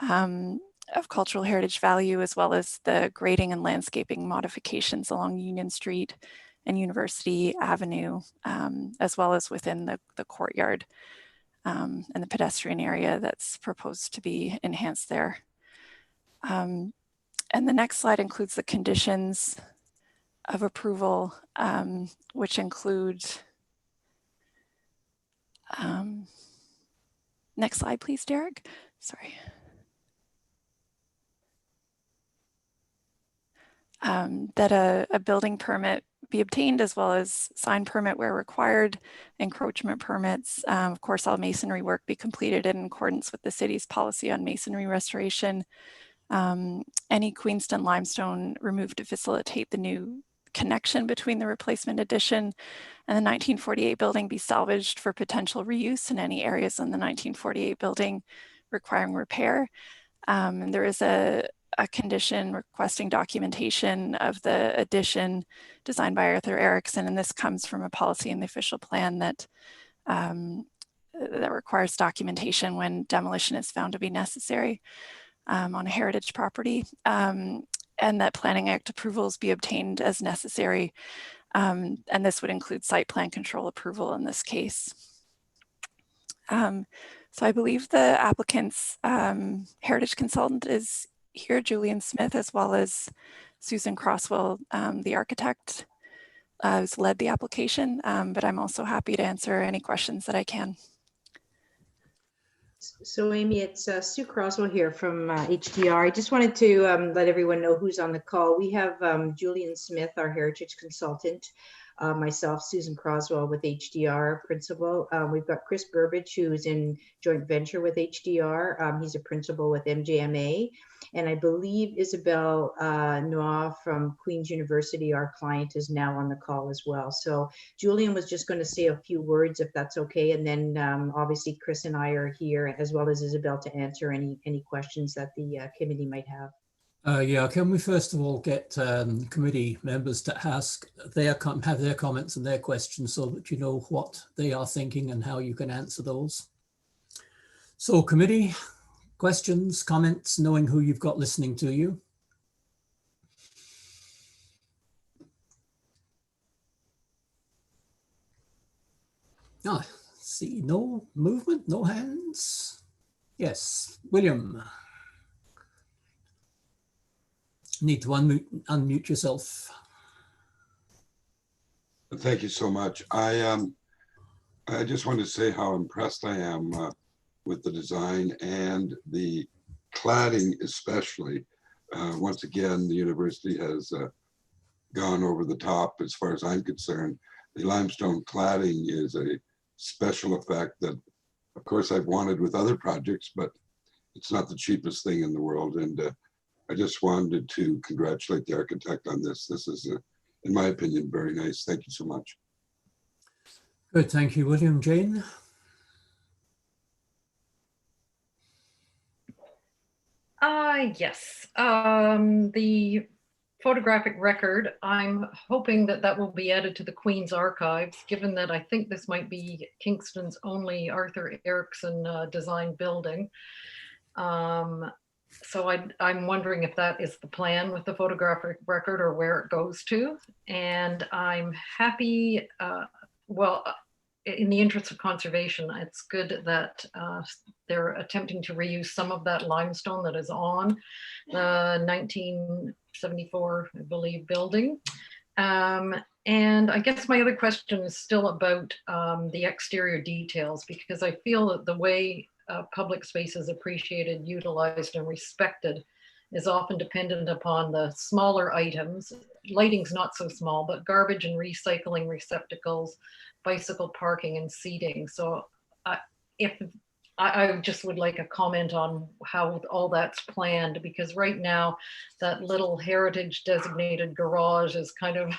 of cultural heritage value, as well as the grading and landscaping modifications along Union Street and University Avenue, as well as within the courtyard and the pedestrian area that's proposed to be enhanced there. And the next slide includes the conditions of approval, which include, next slide, please, Derek. Sorry. That a building permit be obtained, as well as sign permit where required, encroachment permits. Of course, all masonry work be completed in accordance with the city's policy on masonry restoration. Any Kingston limestone removed to facilitate the new connection between the replacement addition and the 1948 building be salvaged for potential reuse in any areas in the 1948 building requiring repair. And there is a condition requesting documentation of the addition designed by Arthur Erickson, and this comes from a policy in the official plan that that requires documentation when demolition is found to be necessary on a heritage property, and that Planning Act approvals be obtained as necessary, and this would include site plan control approval in this case. So I believe the applicant's heritage consultant is here, Julian Smith, as well as Susan Crosswell, the architect, who's led the application, but I'm also happy to answer any questions that I can. So Amy, it's Sue Crosswell here from HDR. I just wanted to let everyone know who's on the call. We have Julian Smith, our heritage consultant, myself, Susan Croswell with HDR principal. We've got Chris Burbage, who's in joint venture with HDR. He's a principal with MJMA. And I believe Isabel Noir from Queen's University, our client, is now on the call as well. So Julian was just going to say a few words, if that's okay. And then obviously Chris and I are here, as well as Isabel, to answer any questions that the committee might have. Yeah, can we first of all get committee members to ask have their comments and their questions so that you know what they are thinking and how you can answer those. So committee, questions, comments, knowing who you've got listening to you. Ah, see, no movement, no hands. Yes, William. Need to unmute yourself. Thank you so much. I just want to say how impressed I am with the design and the cladding, especially. Once again, the university has gone over the top as far as I'm concerned. The limestone cladding is a special effect that, of course, I've wanted with other projects, but it's not the cheapest thing in the world. And I just wanted to congratulate the architect on this. This is, in my opinion, very nice. Thank you so much. Good, thank you, William. Jane? Yes, the photographic record, I'm hoping that that will be added to the Queen's Archives, given that I think this might be Kingston's only Arthur Erickson designed building. So I'm wondering if that is the plan with the photographic record or where it goes to. And I'm happy, well, in the interest of conservation, it's good that they're attempting to reuse some of that limestone that is on the 1974, I believe, building. And I guess my other question is still about the exterior details, because I feel that the way public space is appreciated, utilized, and respected is often dependent upon the smaller items. Lighting's not so small, but garbage and recycling receptacles, bicycle parking, and seating. So if I just would like a comment on how all that's planned, because right now that little heritage designated garage is kind of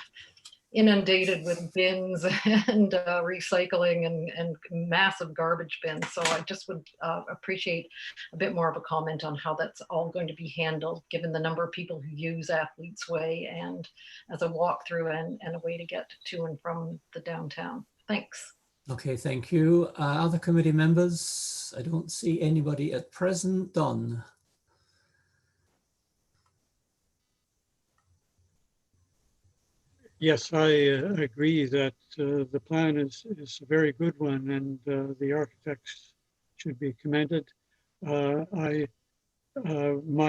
inundated with bins and recycling and massive garbage bins. So I just would appreciate a bit more of a comment on how that's all going to be handled, given the number of people who use Athlete's Way and as a walkthrough and a way to get to and from the downtown. Thanks. Okay, thank you. Other committee members? I don't see anybody at present. Don? Yes, I agree that the plan is a very good one, and the architects should be commended. My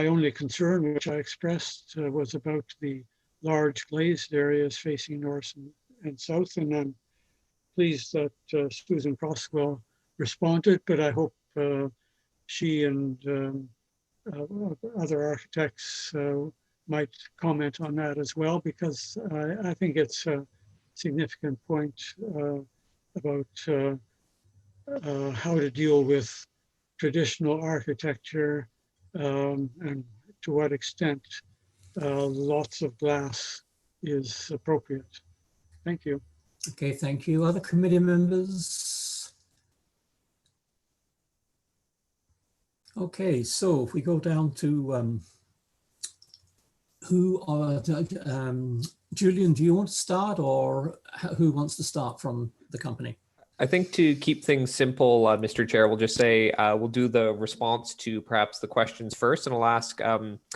only concern, which I expressed, was about the large glazed areas facing north and south, and I'm pleased that Susan Croswell responded, but I hope she and other architects might comment on that as well, because I think it's a significant point about how to deal with traditional architecture and to what extent lots of glass is appropriate. Thank you. Okay, thank you. Other committee members? Okay, so if we go down to Julian, do you want to start, or who wants to start from the company? I think to keep things simple, Mr. Chair, we'll just say we'll do the response to perhaps the questions first, and I'll ask,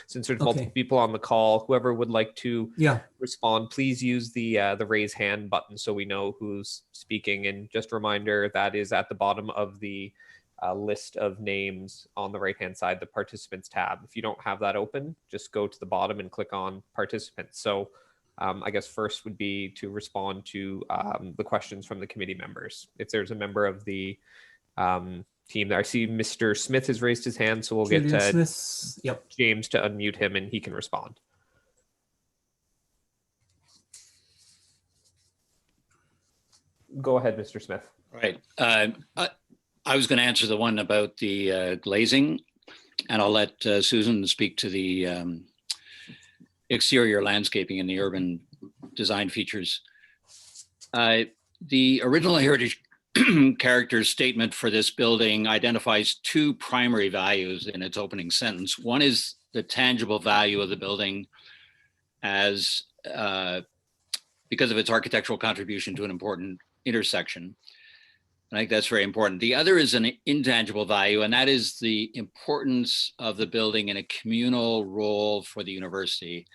since there's multiple people on the call, whoever would like to respond, please use the raise hand button so we know who's speaking. And just a reminder, that is at the bottom of the list of names on the right-hand side, the participants tab. If you don't have that open, just go to the bottom and click on participants. So I guess first would be to respond to the questions from the committee members. If there's a member of the team there, I see Mr. Smith has raised his hand, so we'll get James to unmute him and he can respond. Go ahead, Mr. Smith. Right. I was going to answer the one about the glazing, and I'll let Susan speak to the exterior landscaping and the urban design features. The original heritage character statement for this building identifies two primary values in its opening sentence. One is the tangible value of the building as because of its architectural contribution to an important intersection. I think that's very important. The other is an intangible value, and that is the importance of the building in a communal role for the university.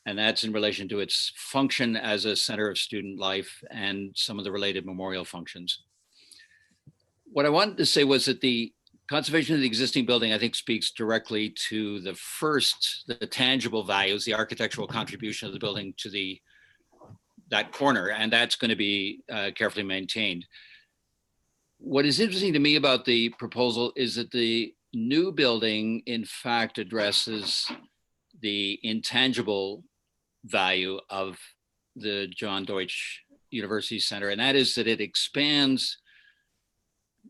And that's in relation to its function as a center of student life and some of the related memorial functions. What I wanted to say was that the conservation of the existing building, I think, speaks directly to the first, the tangible values, the architectural contribution of the building to that corner, and that's going to be carefully maintained. What is interesting to me about the proposal is that the new building, in fact, addresses the intangible value of the John Deutsch University Center, and that is that it expands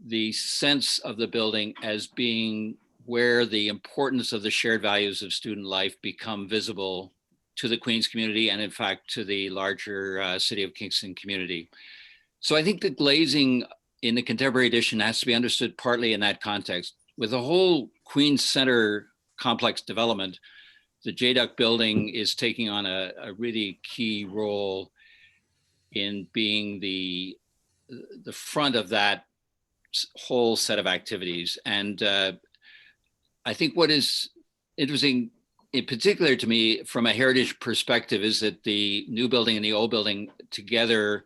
the sense of the building as being where the importance of the shared values of student life become visible to the Queens community and, in fact, to the larger City of Kingston community. So I think the glazing in the contemporary edition has to be understood partly in that context. With the whole Queens Center complex development, the JDUC building is taking on a really key role in being the front of that whole set of activities. And I think what is interesting in particular to me from a heritage perspective is that the new building and the old building together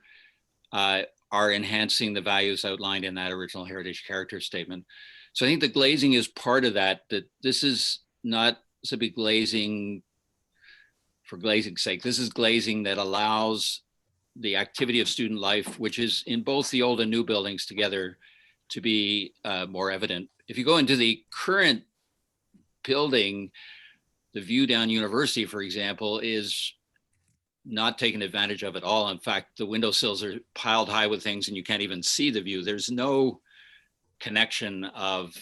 are enhancing the values outlined in that original heritage character statement. So I think the glazing is part of that this is not simply glazing for glazing's sake. This is glazing that allows the activity of student life, which is in both the old and new buildings together, to be more evident. If you go into the current building, the view down University, for example, is not taken advantage of at all. In fact, the windowsills are piled high with things and you can't even see the view. There's no connection of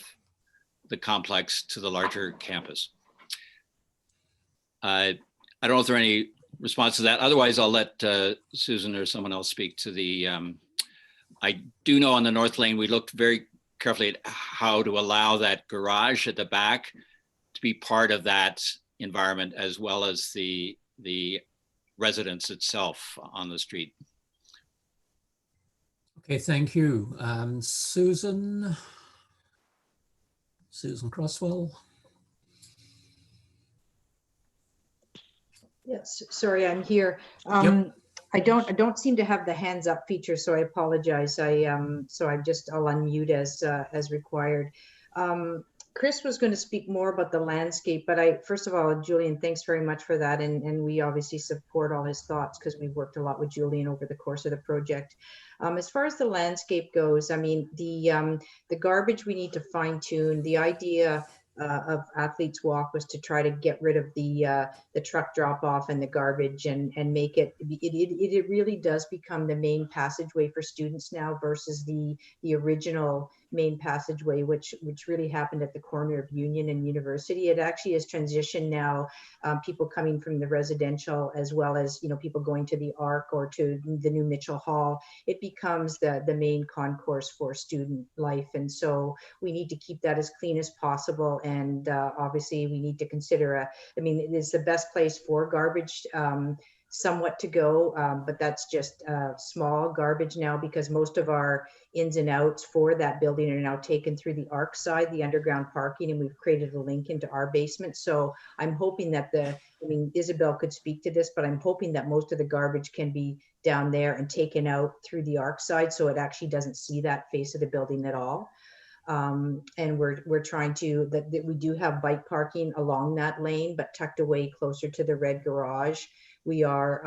the complex to the larger campus. I don't know if there are any response to that. Otherwise, I'll let Susan or someone else speak to the, I do know on the North Lane, we looked very carefully at how to allow that garage at the back to be part of that environment as well as the residence itself on the street. Okay, thank you. Susan Croswell. Yes, sorry, I'm here. I don't seem to have the hands up feature, so I apologize. I'll unmute as required. Chris was going to speak more about the landscape, but first of all, Julian, thanks very much for that. And we obviously support all his thoughts because we've worked a lot with Julian over the course of the project. As far as the landscape goes, I mean, the garbage we need to fine tune. The idea of Athletes Walk was to try to get rid of the truck drop off and the garbage and make it really does become the main passageway for students now versus the original main passageway, which really happened at the corner of Union and University. It actually has transitioned now, people coming from the residential as well as, you know, people going to the ARC or to the new Mitchell Hall. It becomes the main concourse for student life. And so we need to keep that as clean as possible. And obviously we need to consider, I mean, it is the best place for garbage somewhat to go, but that's just small garbage now because most of our ins and outs for that building are now taken through the ARC side, the underground parking, and we've created a link into our basement. So I'm hoping that I mean, Isabel could speak to this, but I'm hoping that most of the garbage can be down there and taken out through the ARC side so it actually doesn't see that face of the building at all. And we're trying to, that we do have bike parking along that lane, but tucked away closer to the red garage. We are,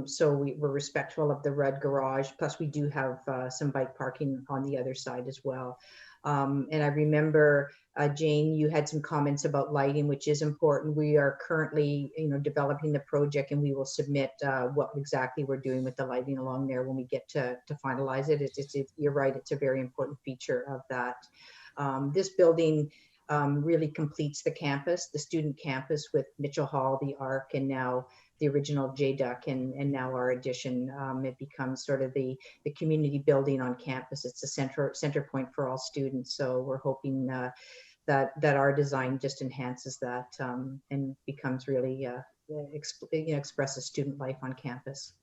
so we're respectful of the red garage. Plus we do have some bike parking on the other side as well. And I remember, Jane, you had some comments about lighting, which is important. We are currently, you know, developing the project and we will submit what exactly we're doing with the lighting along there when we get to finalize it. You're right, it's a very important feature of that. This building really completes the campus, the student campus with Mitchell Hall, the ARC, and now the original JDUC and now our addition. It becomes sort of the community building on campus. It's a center point for all students. So we're hoping that our design just enhances that and becomes really, expresses student life on campus.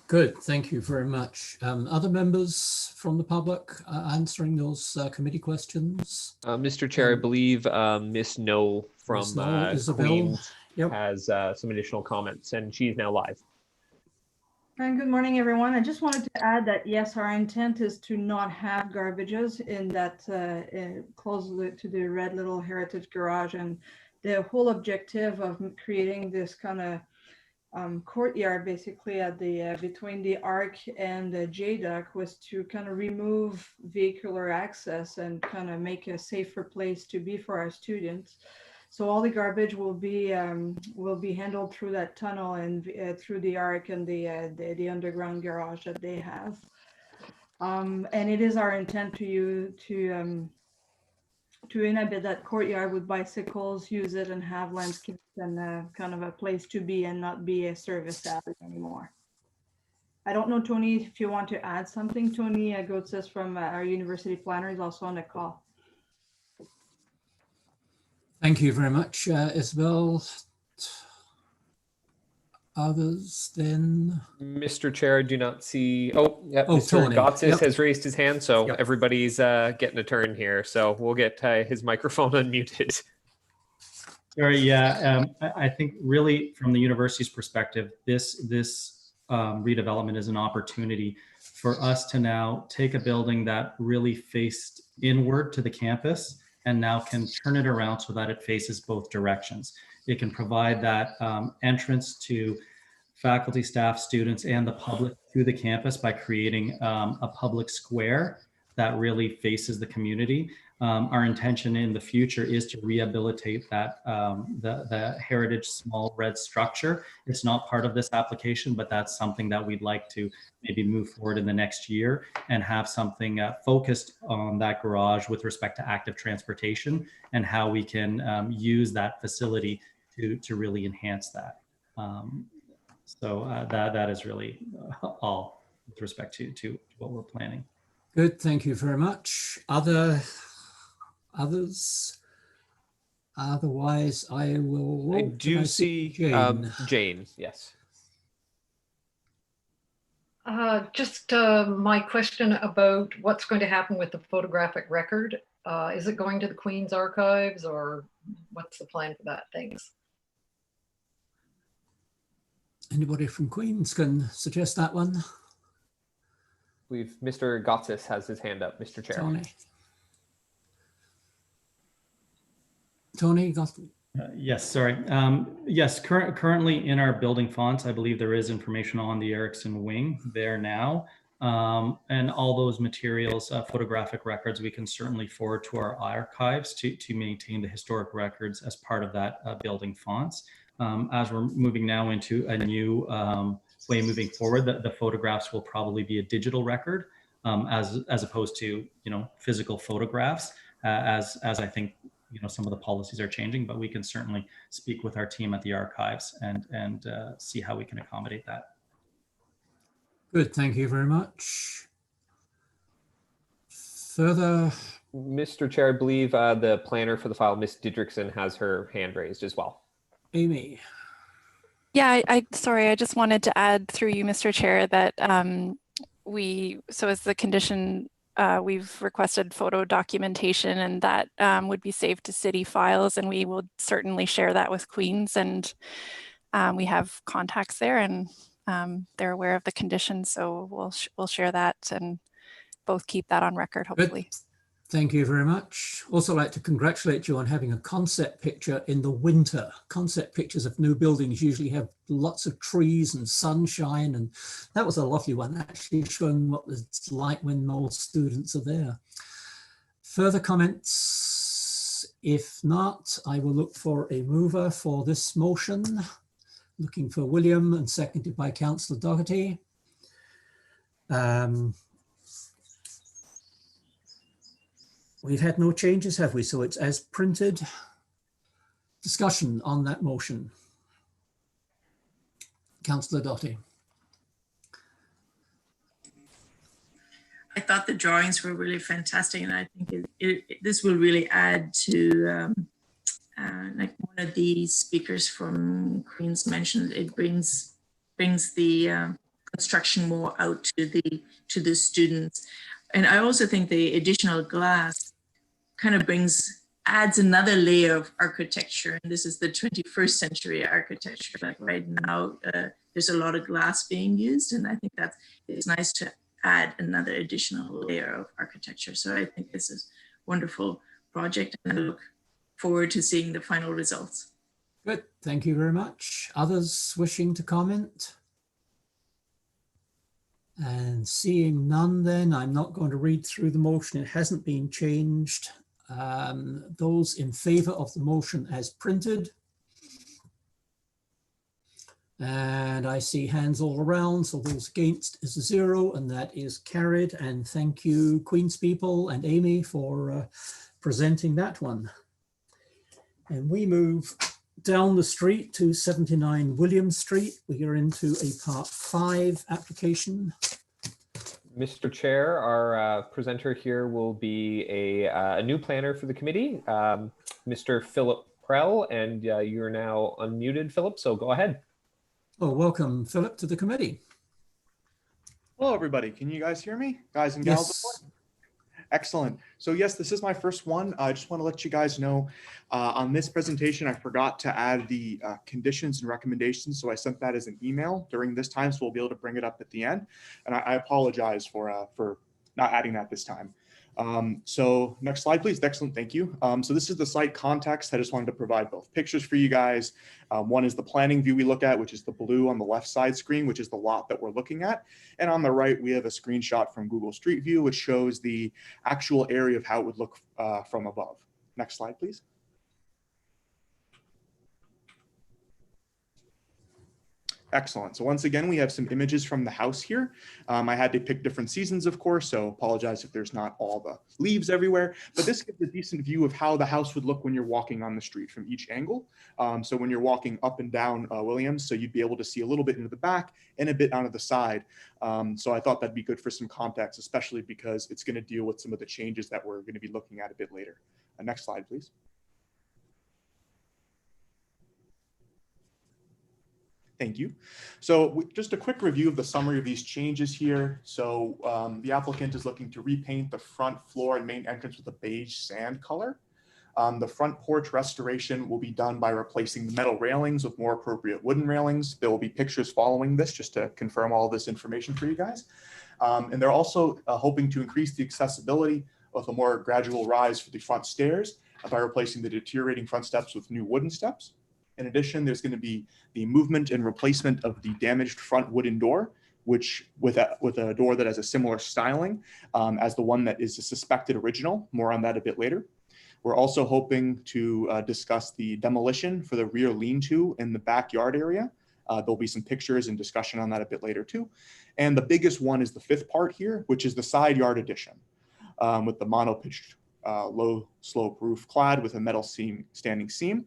Good, thank you very much. Other members from the public answering those committee questions? Mr. Chair, I believe Miss No from Queens has some additional comments, and she's now live. And good morning, everyone. I just wanted to add that, yes, our intent is to not have garbages in that close to the red little heritage garage. And the whole objective of creating this kind of courtyard basically at the between the ARC and the JDUC was to kind of remove vehicular access and kind of make a safer place to be for our students. So all the garbage will be handled through that tunnel and through the ARC and the underground garage that they have. And it is our intent to inhabit that courtyard with bicycles, use it and have landscapes and kind of a place to be and not be a service alley anymore. I don't know, Tony, if you want to add something. Tony Goetz from our university planner is also on the call. Thank you very much, Isabel. Others then? Mr. Chair, I do not see. Oh, yeah, Mr. Gotsis has raised his hand, so everybody's getting a turn here. So we'll get his microphone unmuted. Sorry, yeah, I think really from the university's perspective, this redevelopment is an opportunity for us to now take a building that really faced inward to the campus and now can turn it around so that it faces both directions. It can provide that entrance to faculty, staff, students, and the public through the campus by creating a public square that really faces the community. Our intention in the future is to rehabilitate that the heritage small red structure. It's not part of this application, but that's something that we'd like to maybe move forward in the next year and have something focused on that garage with respect to active transportation and how we can use that facility to really enhance that. So that is really all with respect to what we're planning. Good, thank you very much. Others? Otherwise, I will. I do see Jane. Jane, yes. Just my question about what's going to happen with the photographic record. Is it going to the Queen's Archives or what's the plan for that? Thanks. Anybody from Queens can suggest that one? Mr. Gotsis has his hand up, Mr. Chair. Tony, got. Yes, sorry. Yes, currently in our building fonts, I believe there is information on the Erickson wing there now. And all those materials, photographic records, we can certainly forward to our archives to maintain the historic records as part of that building fonts. As we're moving now into a new way moving forward, the photographs will probably be a digital record as opposed to, physical photographs as I think, some of the policies are changing, but we can certainly speak with our team at the archives and see how we can accommodate that. Good, thank you very much. Further? Mr. Chair, I believe the planner for the file, Ms. Didrikson, has her hand raised as well. Amy. Yeah, sorry, I just wanted to add through you, Mr. Chair, that so as the condition, we've requested photo documentation, and that would be saved to city files, and we will certainly share that with Queens, and we have contacts there, and they're aware of the condition, so we'll share that and both keep that on record, hopefully. Good. Thank you very much. Also like to congratulate you on having a concept picture in the winter. Concept pictures of new buildings usually have lots of trees and sunshine, and that was a lovely one, actually showing what it's like when all students are there. Further comments? If not, I will look for a mover for this motion. Looking for William, and seconded by Councillor Doherty. We've had no changes, have we? So it's as printed. Discussion on that motion. Councillor Doherty. I thought the drawings were really fantastic, and I think this will really add to, like one of the speakers from Queens mentioned, it brings the construction more out to the students. And I also think the additional glass kind of adds another layer of architecture. And this is the 21st century architecture. Like right now, there's a lot of glass being used. And I think it's nice to add another additional layer of architecture. So I think this is a wonderful project, and I look forward to seeing the final results. Good, thank you very much. Others wishing to comment? And seeing none, then I'm not going to read through the motion. It hasn't been changed. Those in favour of the motion as printed. And I see hands all around, so those against is a 0, and that is carried. And thank you, Queen's people and Amy, for presenting that one. And we move down the street to 79 William Street. We are into a Part 5 application. Mr. Chair, our presenter here will be a new planner for the committee, Mr. Philip Prell, and you're now unmuted, Philip, so go ahead. Oh, welcome, Philip, to the committee. Hello, everybody. Can you guys hear me? Guys and gals? Yes. Excellent. So yes, this is my first one. I just want to let you guys know on this presentation, I forgot to add the conditions and recommendations. So I sent that as an email during this time, so we'll be able to bring it up at the end. And I apologize for not adding that this time. So next slide, please. Excellent. Thank you. So this is the site context. I just wanted to provide both pictures for you guys. One is the planning view we look at, which is the blue on the left side screen, which is the lot that we're looking at. And on the right, we have a screenshot from Google Street View, which shows the actual area of how it would look from above. Next slide, please. Excellent. So once again, we have some images from the house here. I had to pick different seasons, of course, so apologize if there's not all the leaves everywhere, but this gives a decent view of how the house would look when you're walking on the street from each angle. So when you're walking up and down Williams, so you'd be able to see a little bit into the back and a bit onto the side. So I thought that'd be good for some context, especially because it's going to deal with some of the changes that we're going to be looking at a bit later. Next slide, please. Thank you. So just a quick review of the summary of these changes here. So the applicant is looking to repaint the front floor and main entrance with a beige sand color. The front porch restoration will be done by replacing the metal railings with more appropriate wooden railings. There will be pictures following this just to confirm all this information for you guys. And they're also hoping to increase the accessibility with a more gradual rise for the front stairs by replacing the deteriorating front steps with new wooden steps. In addition, there's going to be the movement and replacement of the damaged front wooden door, which with a door that has a similar styling as the one that is a suspected original. More on that a bit later. We're also hoping to discuss the demolition for the rear lean-to in the backyard area. There'll be some pictures and discussion on that a bit later too. And the biggest one is the fifth part here, which is the side yard addition with the mono-pitched low slope roof clad with a metal standing seam.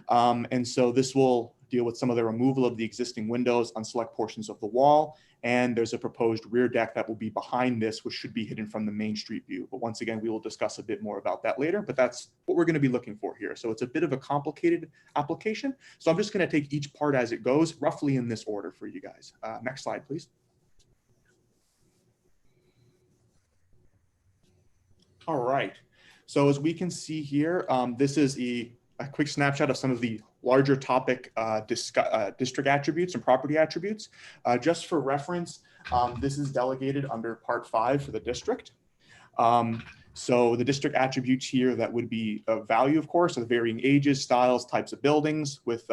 And so this will deal with some of the removal of the existing windows on select portions of the wall. And there's a proposed rear deck that will be behind this, which should be hidden from the main street view. But once again, we will discuss a bit more about that later, but that's what we're going to be looking for here. So it's a bit of a complicated application. So I'm just going to take each part as it goes, roughly in this order for you guys. Next slide, please. All right. So as we can see here, this is a quick snapshot of some of the larger topic district attributes and property attributes. Just for reference, this is delegated under Part 5 for the district. So the district attributes here that would be of value, of course, are the varying ages, styles, types of buildings with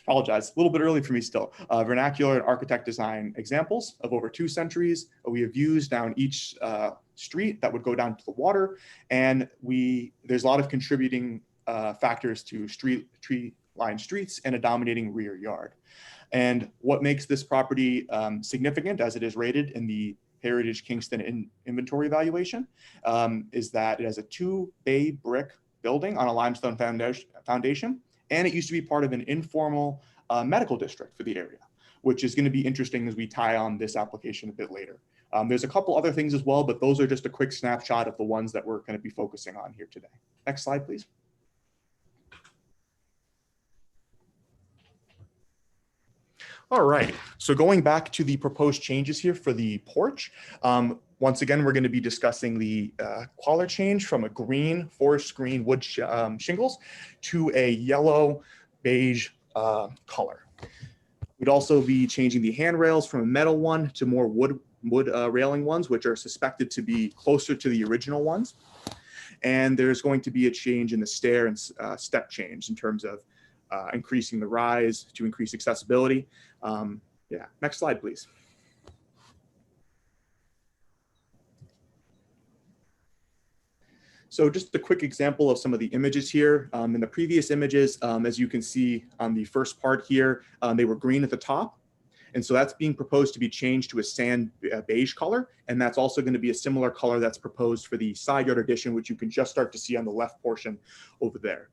apologize, a little bit early for me still. Vernacular and architect design examples of over 2 centuries. We have views down each street that would go down to the water. And there's a lot of contributing factors to tree lined streets and a dominating rear yard. And what makes this property significant as it is rated in the Heritage Kingston inventory evaluation is that it has a 2-bay brick building on a limestone foundation. And it used to be part of an informal medical district for the area, which is going to be interesting as we tie on this application a bit later. There's a couple other things as well, but those are just a quick snapshot of the ones that we're going to be focusing on here today. Next slide, please. All right, so going back to the proposed changes here for the porch. Once again, we're going to be discussing the color change from a green, forest green wood shingles to a yellow beige color. We'd also be changing the handrails from a metal one to more wood railing ones, which are suspected to be closer to the original ones. And there's going to be a change in the stair and step change in terms of increasing the rise to increase accessibility. Yeah, next slide, please. So just a quick example of some of the images here. In the previous images, as you can see on the first part here, they were green at the top. And so that's being proposed to be changed to a sand beige color. And that's also going to be a similar color that's proposed for the side yard addition, which you can just start to see on the left portion over there.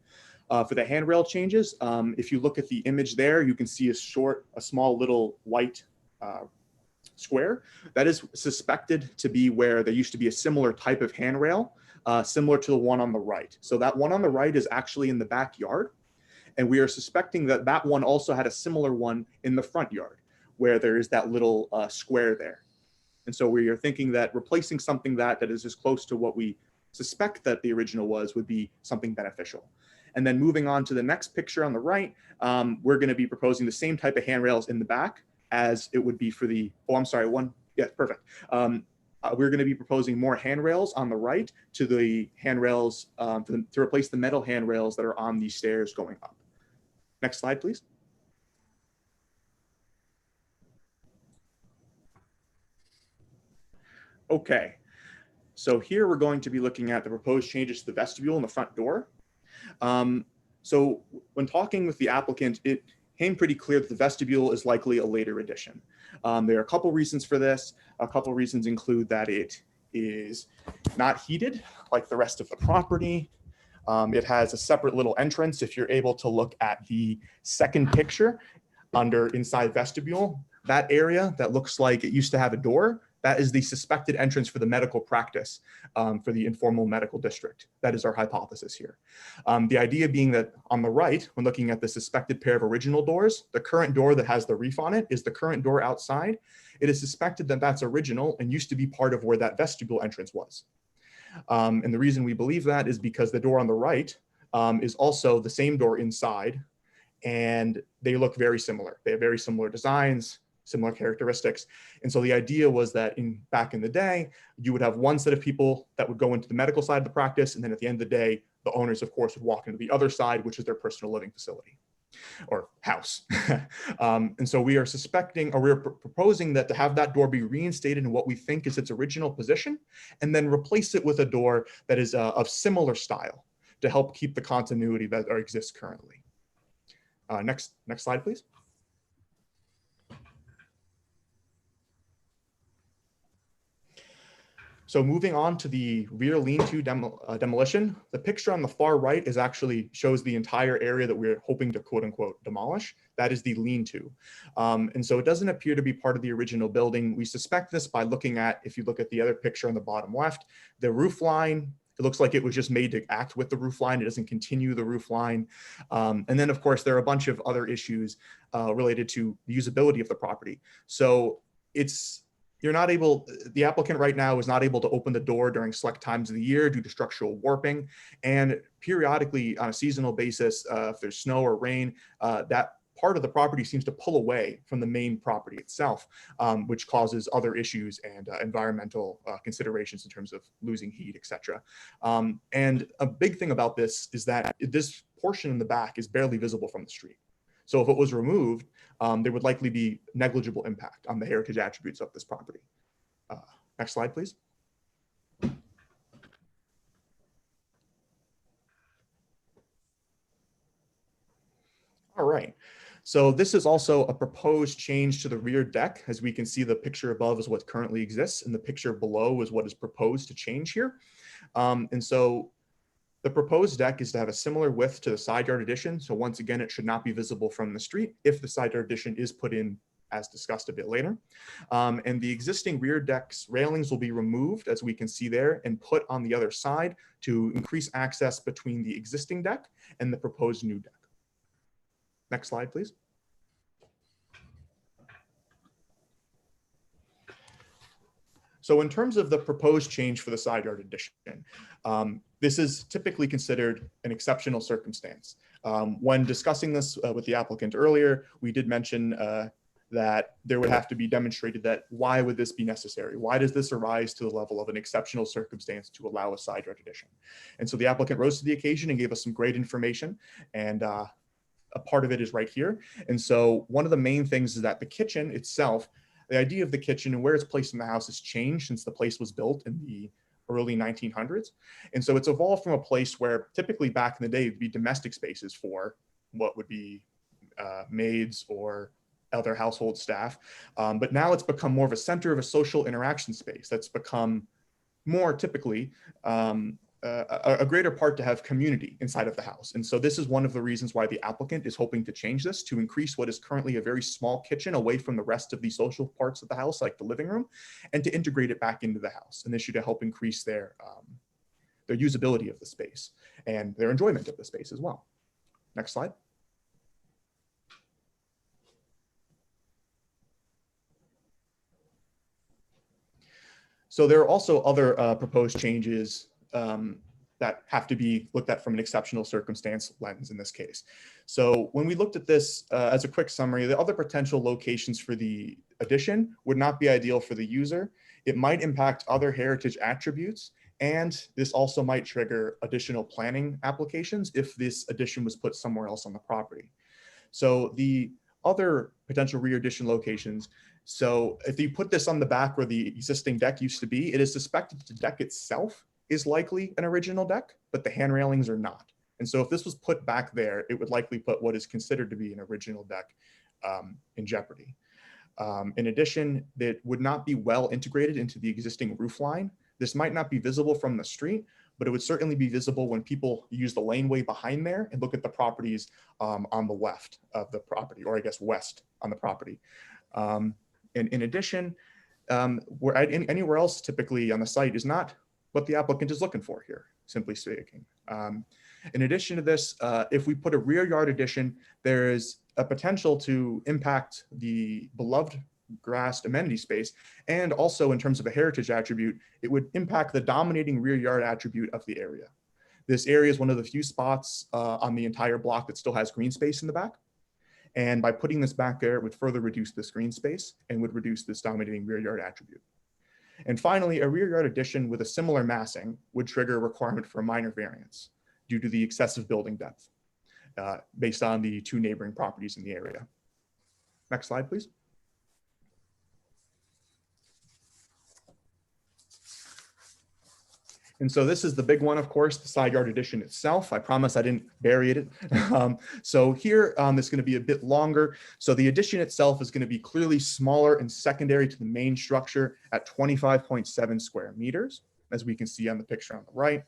For the handrail changes, if you look at the image there, you can see a small little white square. That is suspected to be where there used to be a similar type of handrail, similar to the one on the right. So that one on the right is actually in the backyard. And we are suspecting that that one also had a similar one in the front yard, where there is that little square there. And so we are thinking that replacing something that is as close to what we suspect that the original was would be something beneficial. And then moving on to the next picture on the right, we're going to be proposing the same type of handrails in the back as it would be for the, oh, I'm sorry, one, yeah, perfect. We're going to be proposing more handrails on the right to the handrails to replace the metal handrails that are on the stairs going up. Next slide, please. Okay, so here we're going to be looking at the proposed changes to the vestibule and the front door. So when talking with the applicant, it became pretty clear that the vestibule is likely a later addition. There are a couple reasons for this. A couple reasons include that it is not heated like the rest of the property. It has a separate little entrance. If you're able to look at the second picture under inside vestibule, that area that looks like it used to have a door, that is the suspected entrance for the medical practice for the informal medical district. That is our hypothesis here. The idea being that on the right, when looking at the suspected pair of original doors, the current door that has the reef on it is the current door outside. It is suspected that that's original and used to be part of where that vestibule entrance was. And the reason we believe that is because the door on the right is also the same door inside, and they look very similar. They have very similar designs, similar characteristics. And so the idea was that back in the day, you would have one set of people that would go into the medical side of the practice, and then at the end of the day, the owners, of course, would walk into the other side, which is their personal living facility or house. And so we are suspecting, or we're proposing that to have that door be reinstated in what we think is its original position, and then replace it with a door that is of similar style to help keep the continuity that exists currently. Next slide, please. So moving on to the rear lean-to demolition, the picture on the far right is actually shows the entire area that we're hoping to quote unquote demolish. That is the lean-to. And so it doesn't appear to be part of the original building. We suspect this by looking at, if you look at the other picture on the bottom left, the roof line, it looks like it was just made to act with the roof line. It doesn't continue the roof line. And then of course, there are a bunch of other issues related to the usability of the property. So the applicant right now is not able to open the door during select times of the year due to structural warping. And periodically on a seasonal basis, if there's snow or rain, that part of the property seems to pull away from the main property itself, which causes other issues and environmental considerations in terms of losing heat, etc. And a big thing about this is that this portion in the back is barely visible from the street. So if it was removed, there would likely be negligible impact on the heritage attributes of this property. Next slide, please. All right. So this is also a proposed change to the rear deck. As we can see, the picture above is what currently exists, and the picture below is what is proposed to change here. And so the proposed deck is to have a similar width to the side yard addition. So once again, it should not be visible from the street if the side yard addition is put in as discussed a bit later. And the existing rear deck's railings will be removed, as we can see there, and put on the other side to increase access between the existing deck and the proposed new deck. Next slide, please. So in terms of the proposed change for the side yard addition, this is typically considered an exceptional circumstance. When discussing this with the applicant earlier, we did mention that there would have to be demonstrated that why would this be necessary? Why does this arise to the level of an exceptional circumstance to allow a side yard addition? And so the applicant rose to the occasion and gave us some great information, and a part of it is right here. And so one of the main things is that the kitchen itself, the idea of the kitchen and where it's placed in the house has changed since the place was built in the early 1900s. And so it's evolved from a place where typically back in the day, it'd be domestic spaces for what would be maids or other household staff. But now it's become more of a center of a social interaction space that's become more typically a greater part to have community inside of the house. And so this is one of the reasons why the applicant is hoping to change this, to increase what is currently a very small kitchen away from the rest of the social parts of the house, like the living room, and to integrate it back into the house. And this should help increase their usability of the space and their enjoyment of the space as well. Next slide. So there are also other proposed changes that have to be looked at from an exceptional circumstance lens in this case. So when we looked at this as a quick summary, the other potential locations for the addition would not be ideal for the user. It might impact other heritage attributes, and this also might trigger additional planning applications if this addition was put somewhere else on the property. So the other potential rear addition locations, so if you put this on the back where the existing deck used to be, it is suspected that the deck itself is likely an original deck, but the hand railings are not. And so if this was put back there, it would likely put what is considered to be an original deck in jeopardy. In addition, that would not be well integrated into the existing roof line. This might not be visible from the street, but it would certainly be visible when people use the laneway behind there and look at the properties on the left of the property, or I guess west on the property. And in addition, anywhere else typically on the site is not what the applicant is looking for here, simply speaking. In addition to this, if we put a rear yard addition, there is a potential to impact the beloved grassed amenity space. And also in terms of a heritage attribute, it would impact the dominating rear yard attribute of the area. This area is one of the few spots on the entire block that still has green space in the back. And by putting this back there, it would further reduce this green space and would reduce this dominating rear yard attribute. And finally, a rear yard addition with a similar massing would trigger a requirement for a minor variance due to the excessive building depth based on the two neighboring properties in the area. Next slide, please. And so this is the big one, of course, the side yard addition itself. I promise I didn't bury it. So here it's going to be a bit longer. So the addition itself is going to be clearly smaller and secondary to the main structure at 25.7 square meters, as we can see on the picture on the right.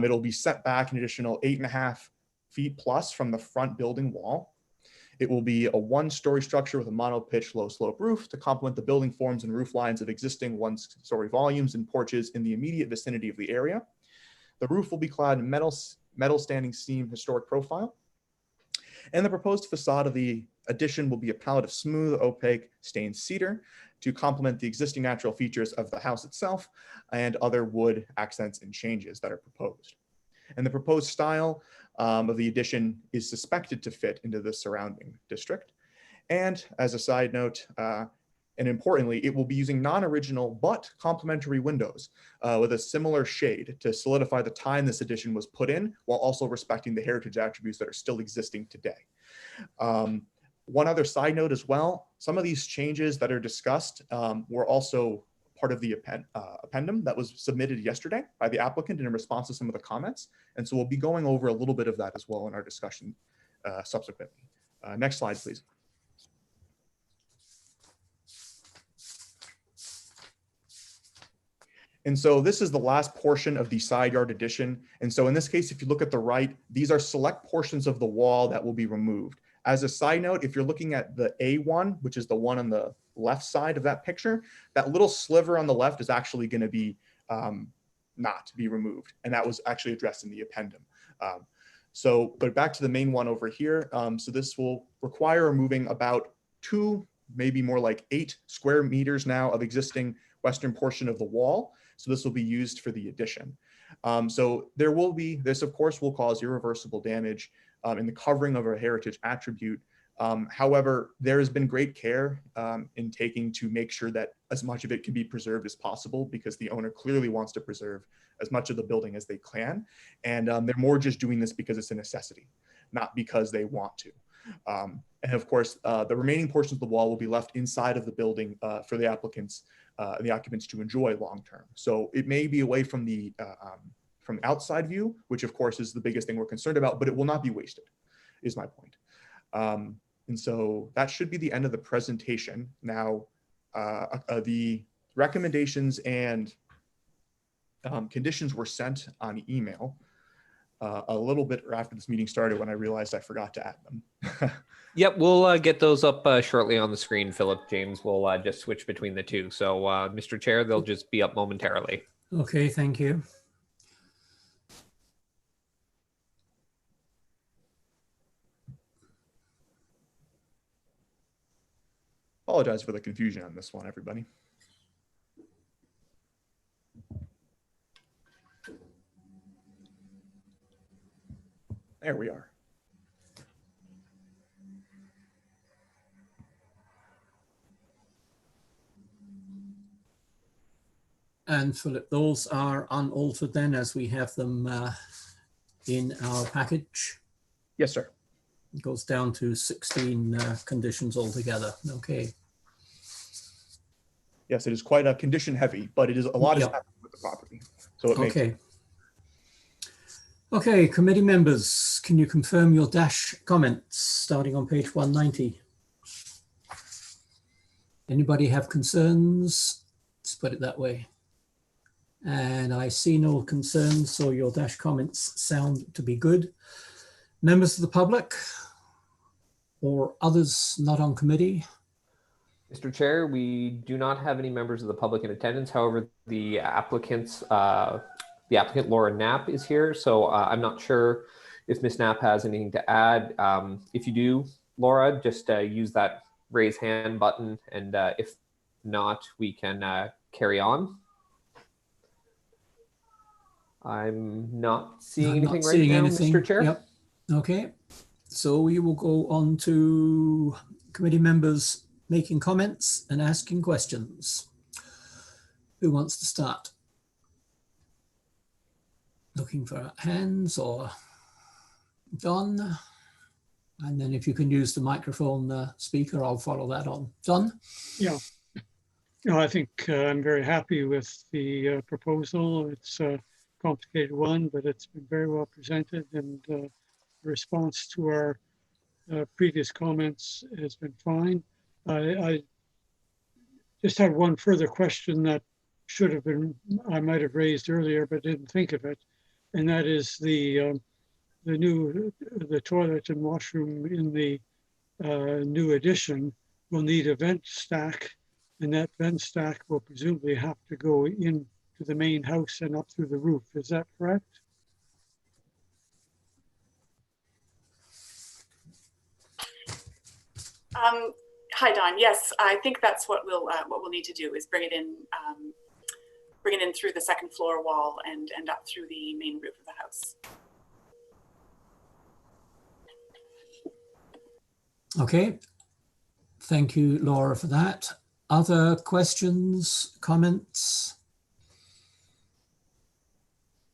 It'll be set back an additional 8.5 feet plus from the front building wall. It will be a one-story structure with a mono-pitch low-slope roof to complement the building forms and roof lines of existing one-story volumes and porches in the immediate vicinity of the area. The roof will be clad in metal standing seam historic profile. And the proposed facade of the addition will be a palette of smooth, opaque, stained cedar to complement the existing natural features of the house itself and other wood accents and changes that are proposed. And the proposed style of the addition is suspected to fit into the surrounding district. And as a side note, and importantly, it will be using non-original but complementary windows with a similar shade to solidify the time this addition was put in while also respecting the heritage attributes that are still existing today. One other side note as well, some of these changes that are discussed were also part of the appendum that was submitted yesterday by the applicant in response to some of the comments. And so we'll be going over a little bit of that as well in our discussion subsequently. Next slide, please. And so this is the last portion of the side yard addition. And so in this case, if you look at the right, these are select portions of the wall that will be removed. As a side note, if you're looking at the A1, which is the one on the left side of that picture, that little sliver on the left is actually going to be not be removed. And that was actually addressed in the appendum. But back to the main one over here. So this will require removing about 2, maybe more like 8 square meters now of existing western portion of the wall. So this will be used for the addition. So there will be, this of course will cause irreversible damage in the covering of a heritage attribute. However, there has been great care in taking to make sure that as much of it can be preserved as possible, because the owner clearly wants to preserve as much of the building as they can. And they're more just doing this because it's a necessity, not because they want to. And of course, the remaining portions of the wall will be left inside of the building for the occupants to enjoy long-term. So it may be away from the outside view, which of course is the biggest thing we're concerned about, but it will not be wasted, is my point. And so that should be the end of the presentation. Now, the recommendations and conditions were sent on email a little bit after this meeting started when I realized I forgot to add them. Yep, we'll get those up shortly on the screen, Philip. James will just switch between the two. So, Mr. Chair, they'll just be up momentarily. Okay, thank you. Apologize for the confusion on this one, everybody. There we are. And Philip, those are unaltered then as we have them in our package? Yes, sir. It goes down to 16 conditions altogether. Okay. Yes, it is quite a condition heavy, but it is a lot is happening with the property. So it makes sense. Okay, committee members, can you confirm your dash comments starting on page 190? Anybody have concerns? Let's put it that way. And I see no concerns, so your dash comments sound to be good. Members of the public or others not on committee? Mr. Chair, we do not have any members of the public in attendance. However, the applicant Laura Knapp is here, so I'm not sure if Ms. Knapp has anything to add. If you do, Laura, just use that raise hand button, and if not, we can carry on. I'm not seeing anything right now, Mr. Chair. Yep. Okay. So we will go on to committee members making comments and asking questions. Who wants to start? Looking for hands, or John? And then if you can use the microphone speaker, I'll follow that on. John? Yeah. No, I think I'm very happy with the proposal. It's a complicated one, but it's been very well presented, and the response to our previous comments has been fine. I just had one further question that should have been, I might have raised earlier, but didn't think of it. And that is the toilet and washroom in the new addition will need a vent stack, and that vent stack will presumably have to go into the main house and up through the roof. Is that correct? Hi, Don. Yes, I think that's what we'll need to do, is bring it in through the second floor wall and up through the main roof of the house. Okay. Thank you, Laura, for that. Other questions, comments?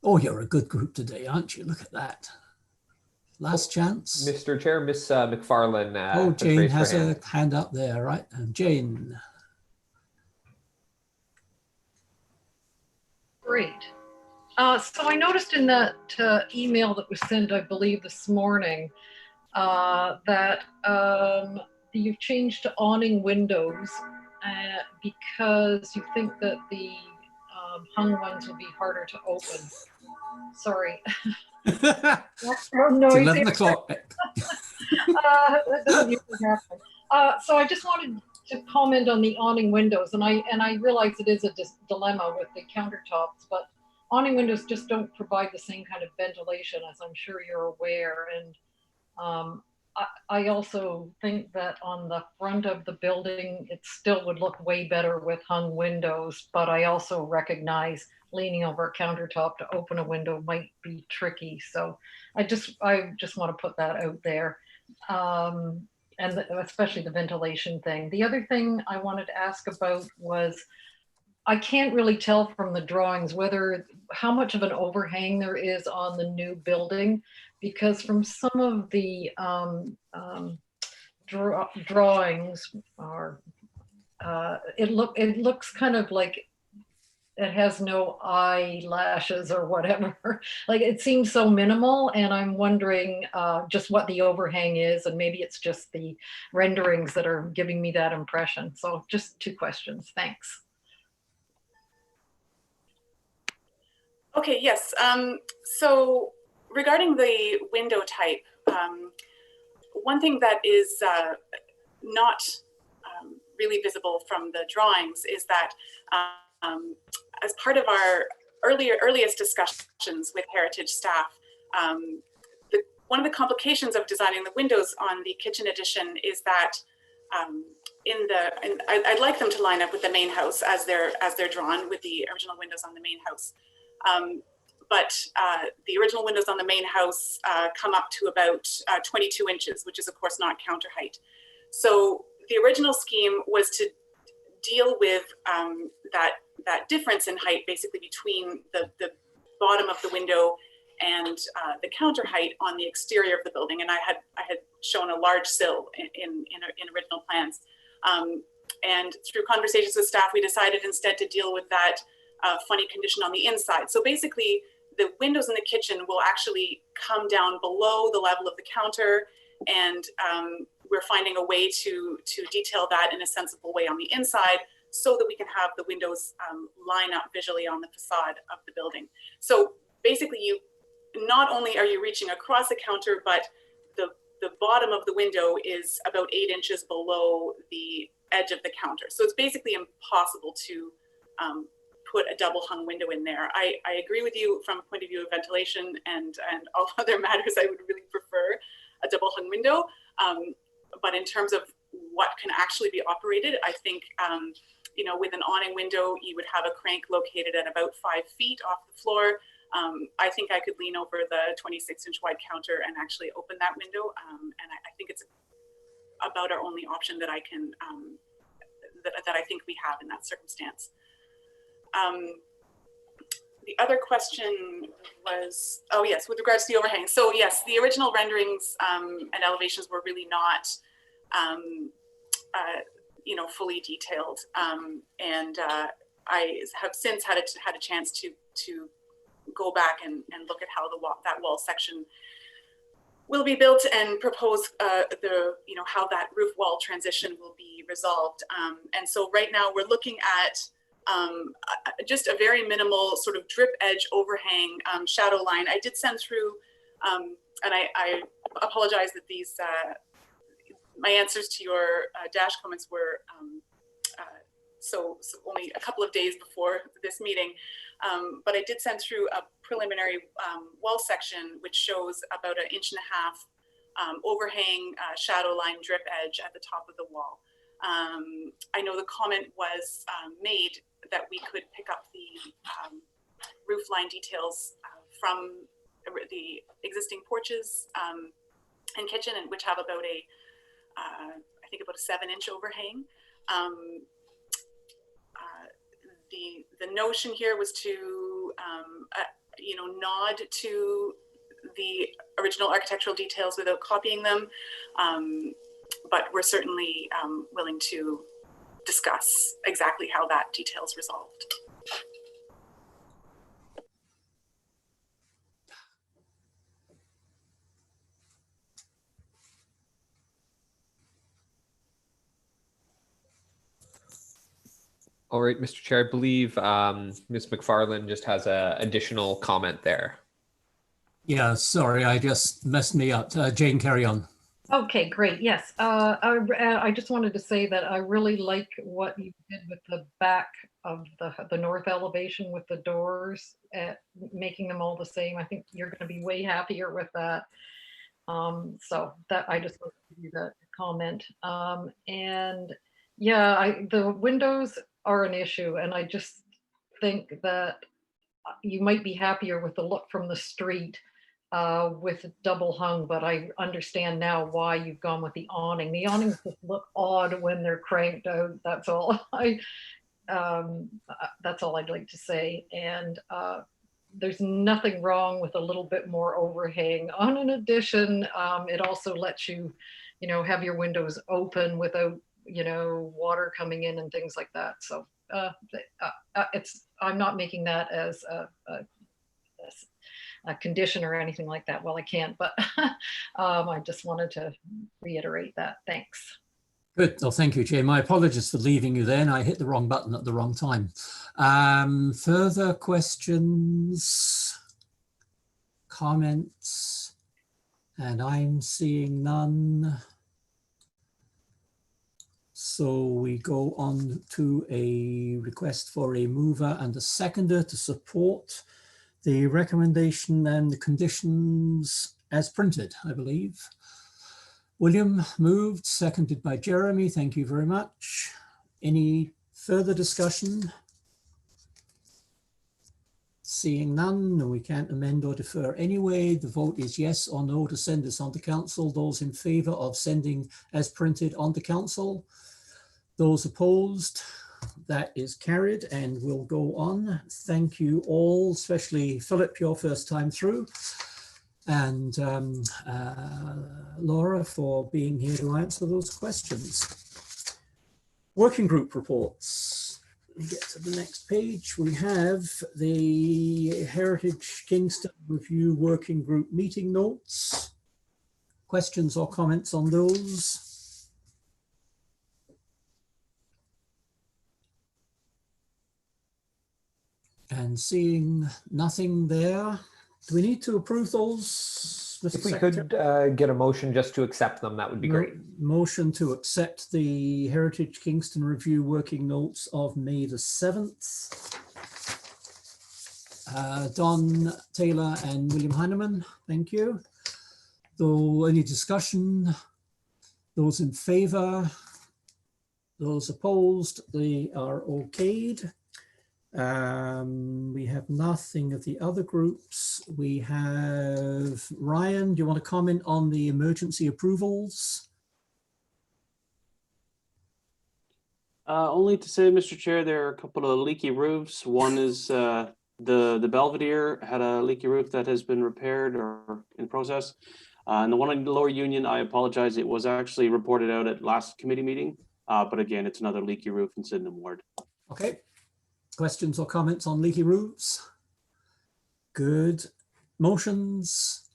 Oh, you're a good group today, aren't you? Look at that. Last chance. Mr. Chair, Miss McFarlane. Oh, Jane has a hand up there, right? And Jane. Great. So I noticed in that email that was sent, I believe, this morning, that you've changed to awning windows because you think that the hung ones will be harder to open. Sorry. That's noisy. 11 o'clock. That doesn't usually happen. So I just wanted to comment on the awning windows, and I realize it is a dilemma with the countertops, but awning windows just don't provide the same kind of ventilation, as I'm sure you're aware. And I also think that on the front of the building, it still would look way better with hung windows, but I also recognize leaning over a countertop to open a window might be tricky. So I just want to put that out there. And especially the ventilation thing. The other thing I wanted to ask about was, I can't really tell from the drawings how much of an overhang there is on the new building, because from some of the drawings, it looks kind of like it has no eyelashes or whatever. Like, it seems so minimal, and I'm wondering just what the overhang is, and maybe it's just the renderings that are giving me that impression. So just two questions. Thanks. Okay, yes. So regarding the window type, one thing that is not really visible from the drawings is that as part of our earliest discussions with Heritage staff, one of the complications of designing the windows on the kitchen addition is that I'd like them to line up with the main house as they're drawn with the original windows on the main house. But the original windows on the main house come up to about 22 inches, which is of course not counter height. So the original scheme was to deal with that difference in height, basically between the bottom of the window and the counter height on the exterior of the building. And I had shown a large sill in original plans. And through conversations with staff, we decided instead to deal with that funny condition on the inside. So basically, the windows in the kitchen will actually come down below the level of the counter, and we're finding a way to detail that in a sensible way on the inside, so that we can have the windows line up visually on the facade of the building. So basically, not only are you reaching across the counter, but the bottom of the window is about 8 inches below the edge of the counter. So it's basically impossible to put a double hung window in there. I agree with you from a point of view of ventilation and all other matters. I would really prefer a double hung window. But in terms of what can actually be operated. I think, you know, with an awning window, you would have a crank located at about 5 feet off the floor. I think I could lean over the 26-inch wide counter and actually open that window. And I think it's about our only option that I can, that I think we have in that circumstance. The other question was, oh yes, with regards to the overhang. So yes, the original renderings and elevations were really not, you know, fully detailed. And I have since had a chance to go back and look at how that wall section will be built and propose you know, how that roof wall transition will be resolved. And so right now we're looking at just a very minimal sort of drip edge overhang shadow line. I did send through, and I apologize that these, my answers to your dash comments were so only a couple of days before this meeting. But I did send through a preliminary wall section, which shows about 1.5 inch overhang shadow line drip edge at the top of the wall. I know the comment was made that we could pick up the roof line details from the existing porches and kitchen, and which have about I think about a 7-inch overhang. The notion here was to you know, nod to the original architectural details without copying them, but we're certainly willing to discuss exactly how that detail is resolved. All right, Mr. Chair, I believe Ms. McFarland just has an additional comment there. Yeah, sorry, I just messed me up. Jane, carry on. Okay, great. Yes, I just wanted to say that I really like what you did with the back of the north elevation with the doors, making them all the same. I think you're going to be way happier with that. So that I just wanted to give you that comment. And yeah, the windows are an issue, and I just think that you might be happier with the look from the street with double hung, but I understand now why you've gone with the awning. The awnings just look odd when they're cranked out. That's all that's all I'd like to say. And there's nothing wrong with a little bit more overhang on an addition. It also lets you, you know, have your windows open without, you know, water coming in and things like that. So I'm not making that as a condition or anything like that. Well, I can't, but I just wanted to reiterate that. Thanks. Good. Well, thank you, Jay. My apologies for leaving you then. I hit the wrong button at the wrong time. Further questions, comments, and I'm seeing none. So we go on to a request for a mover and a seconder to support the recommendation and the conditions as printed, I believe. William moved, seconded by Jeremy. Thank you very much. Any further discussion? Seeing none, and we can't amend or defer anyway. The vote is yes or no to send this on to council. Those in favour of sending as printed on to council. Those opposed, that is carried, and we'll go on. Thank you all, especially Philip, your first time through, and Laura for being here to answer those questions. Working group reports. We get to the next page. We have the Heritage Kingston Review Working Group meeting notes. Questions or comments on those? And seeing nothing there, do we need to approve those, Mr. If we Secretary? could get a motion just to accept them, that would be great. Motion to accept the Heritage Kingston Review working notes of May the 7th. Don Taylor and William Heineman, thank you. Though any discussion? Those in favour? Those opposed, they are okayed. We have nothing of the other groups. We have Ryan, do you want to comment on the emergency approvals? Only to say, Mr. Chair, there are a couple of leaky roofs. One is the Belvedere had a leaky roof that has been repaired or in process. And the one in the Lower Union, I apologize, it was actually reported out at last committee meeting. But again, it's another leaky roof in Sydenham Ward. Okay. Questions or comments on leaky roofs? Good. Motions?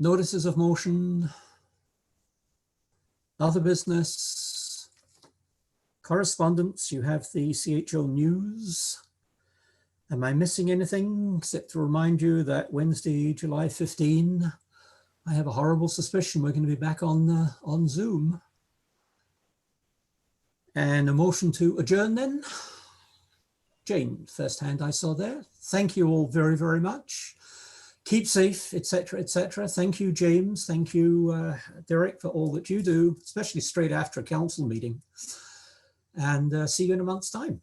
Notices of motion? Other business? Correspondence, you have the CHO News. Am I missing anything except to remind you that Wednesday, July 15, I have a horrible suspicion we're going to be back on Zoom. And a motion to adjourn then. Jane, first hand I saw there. Thank you all very, very much. Keep safe, etc., etc. Thank you, James. Thank you, Derek, for all that you do, especially straight after a council meeting. And see you in a month's time.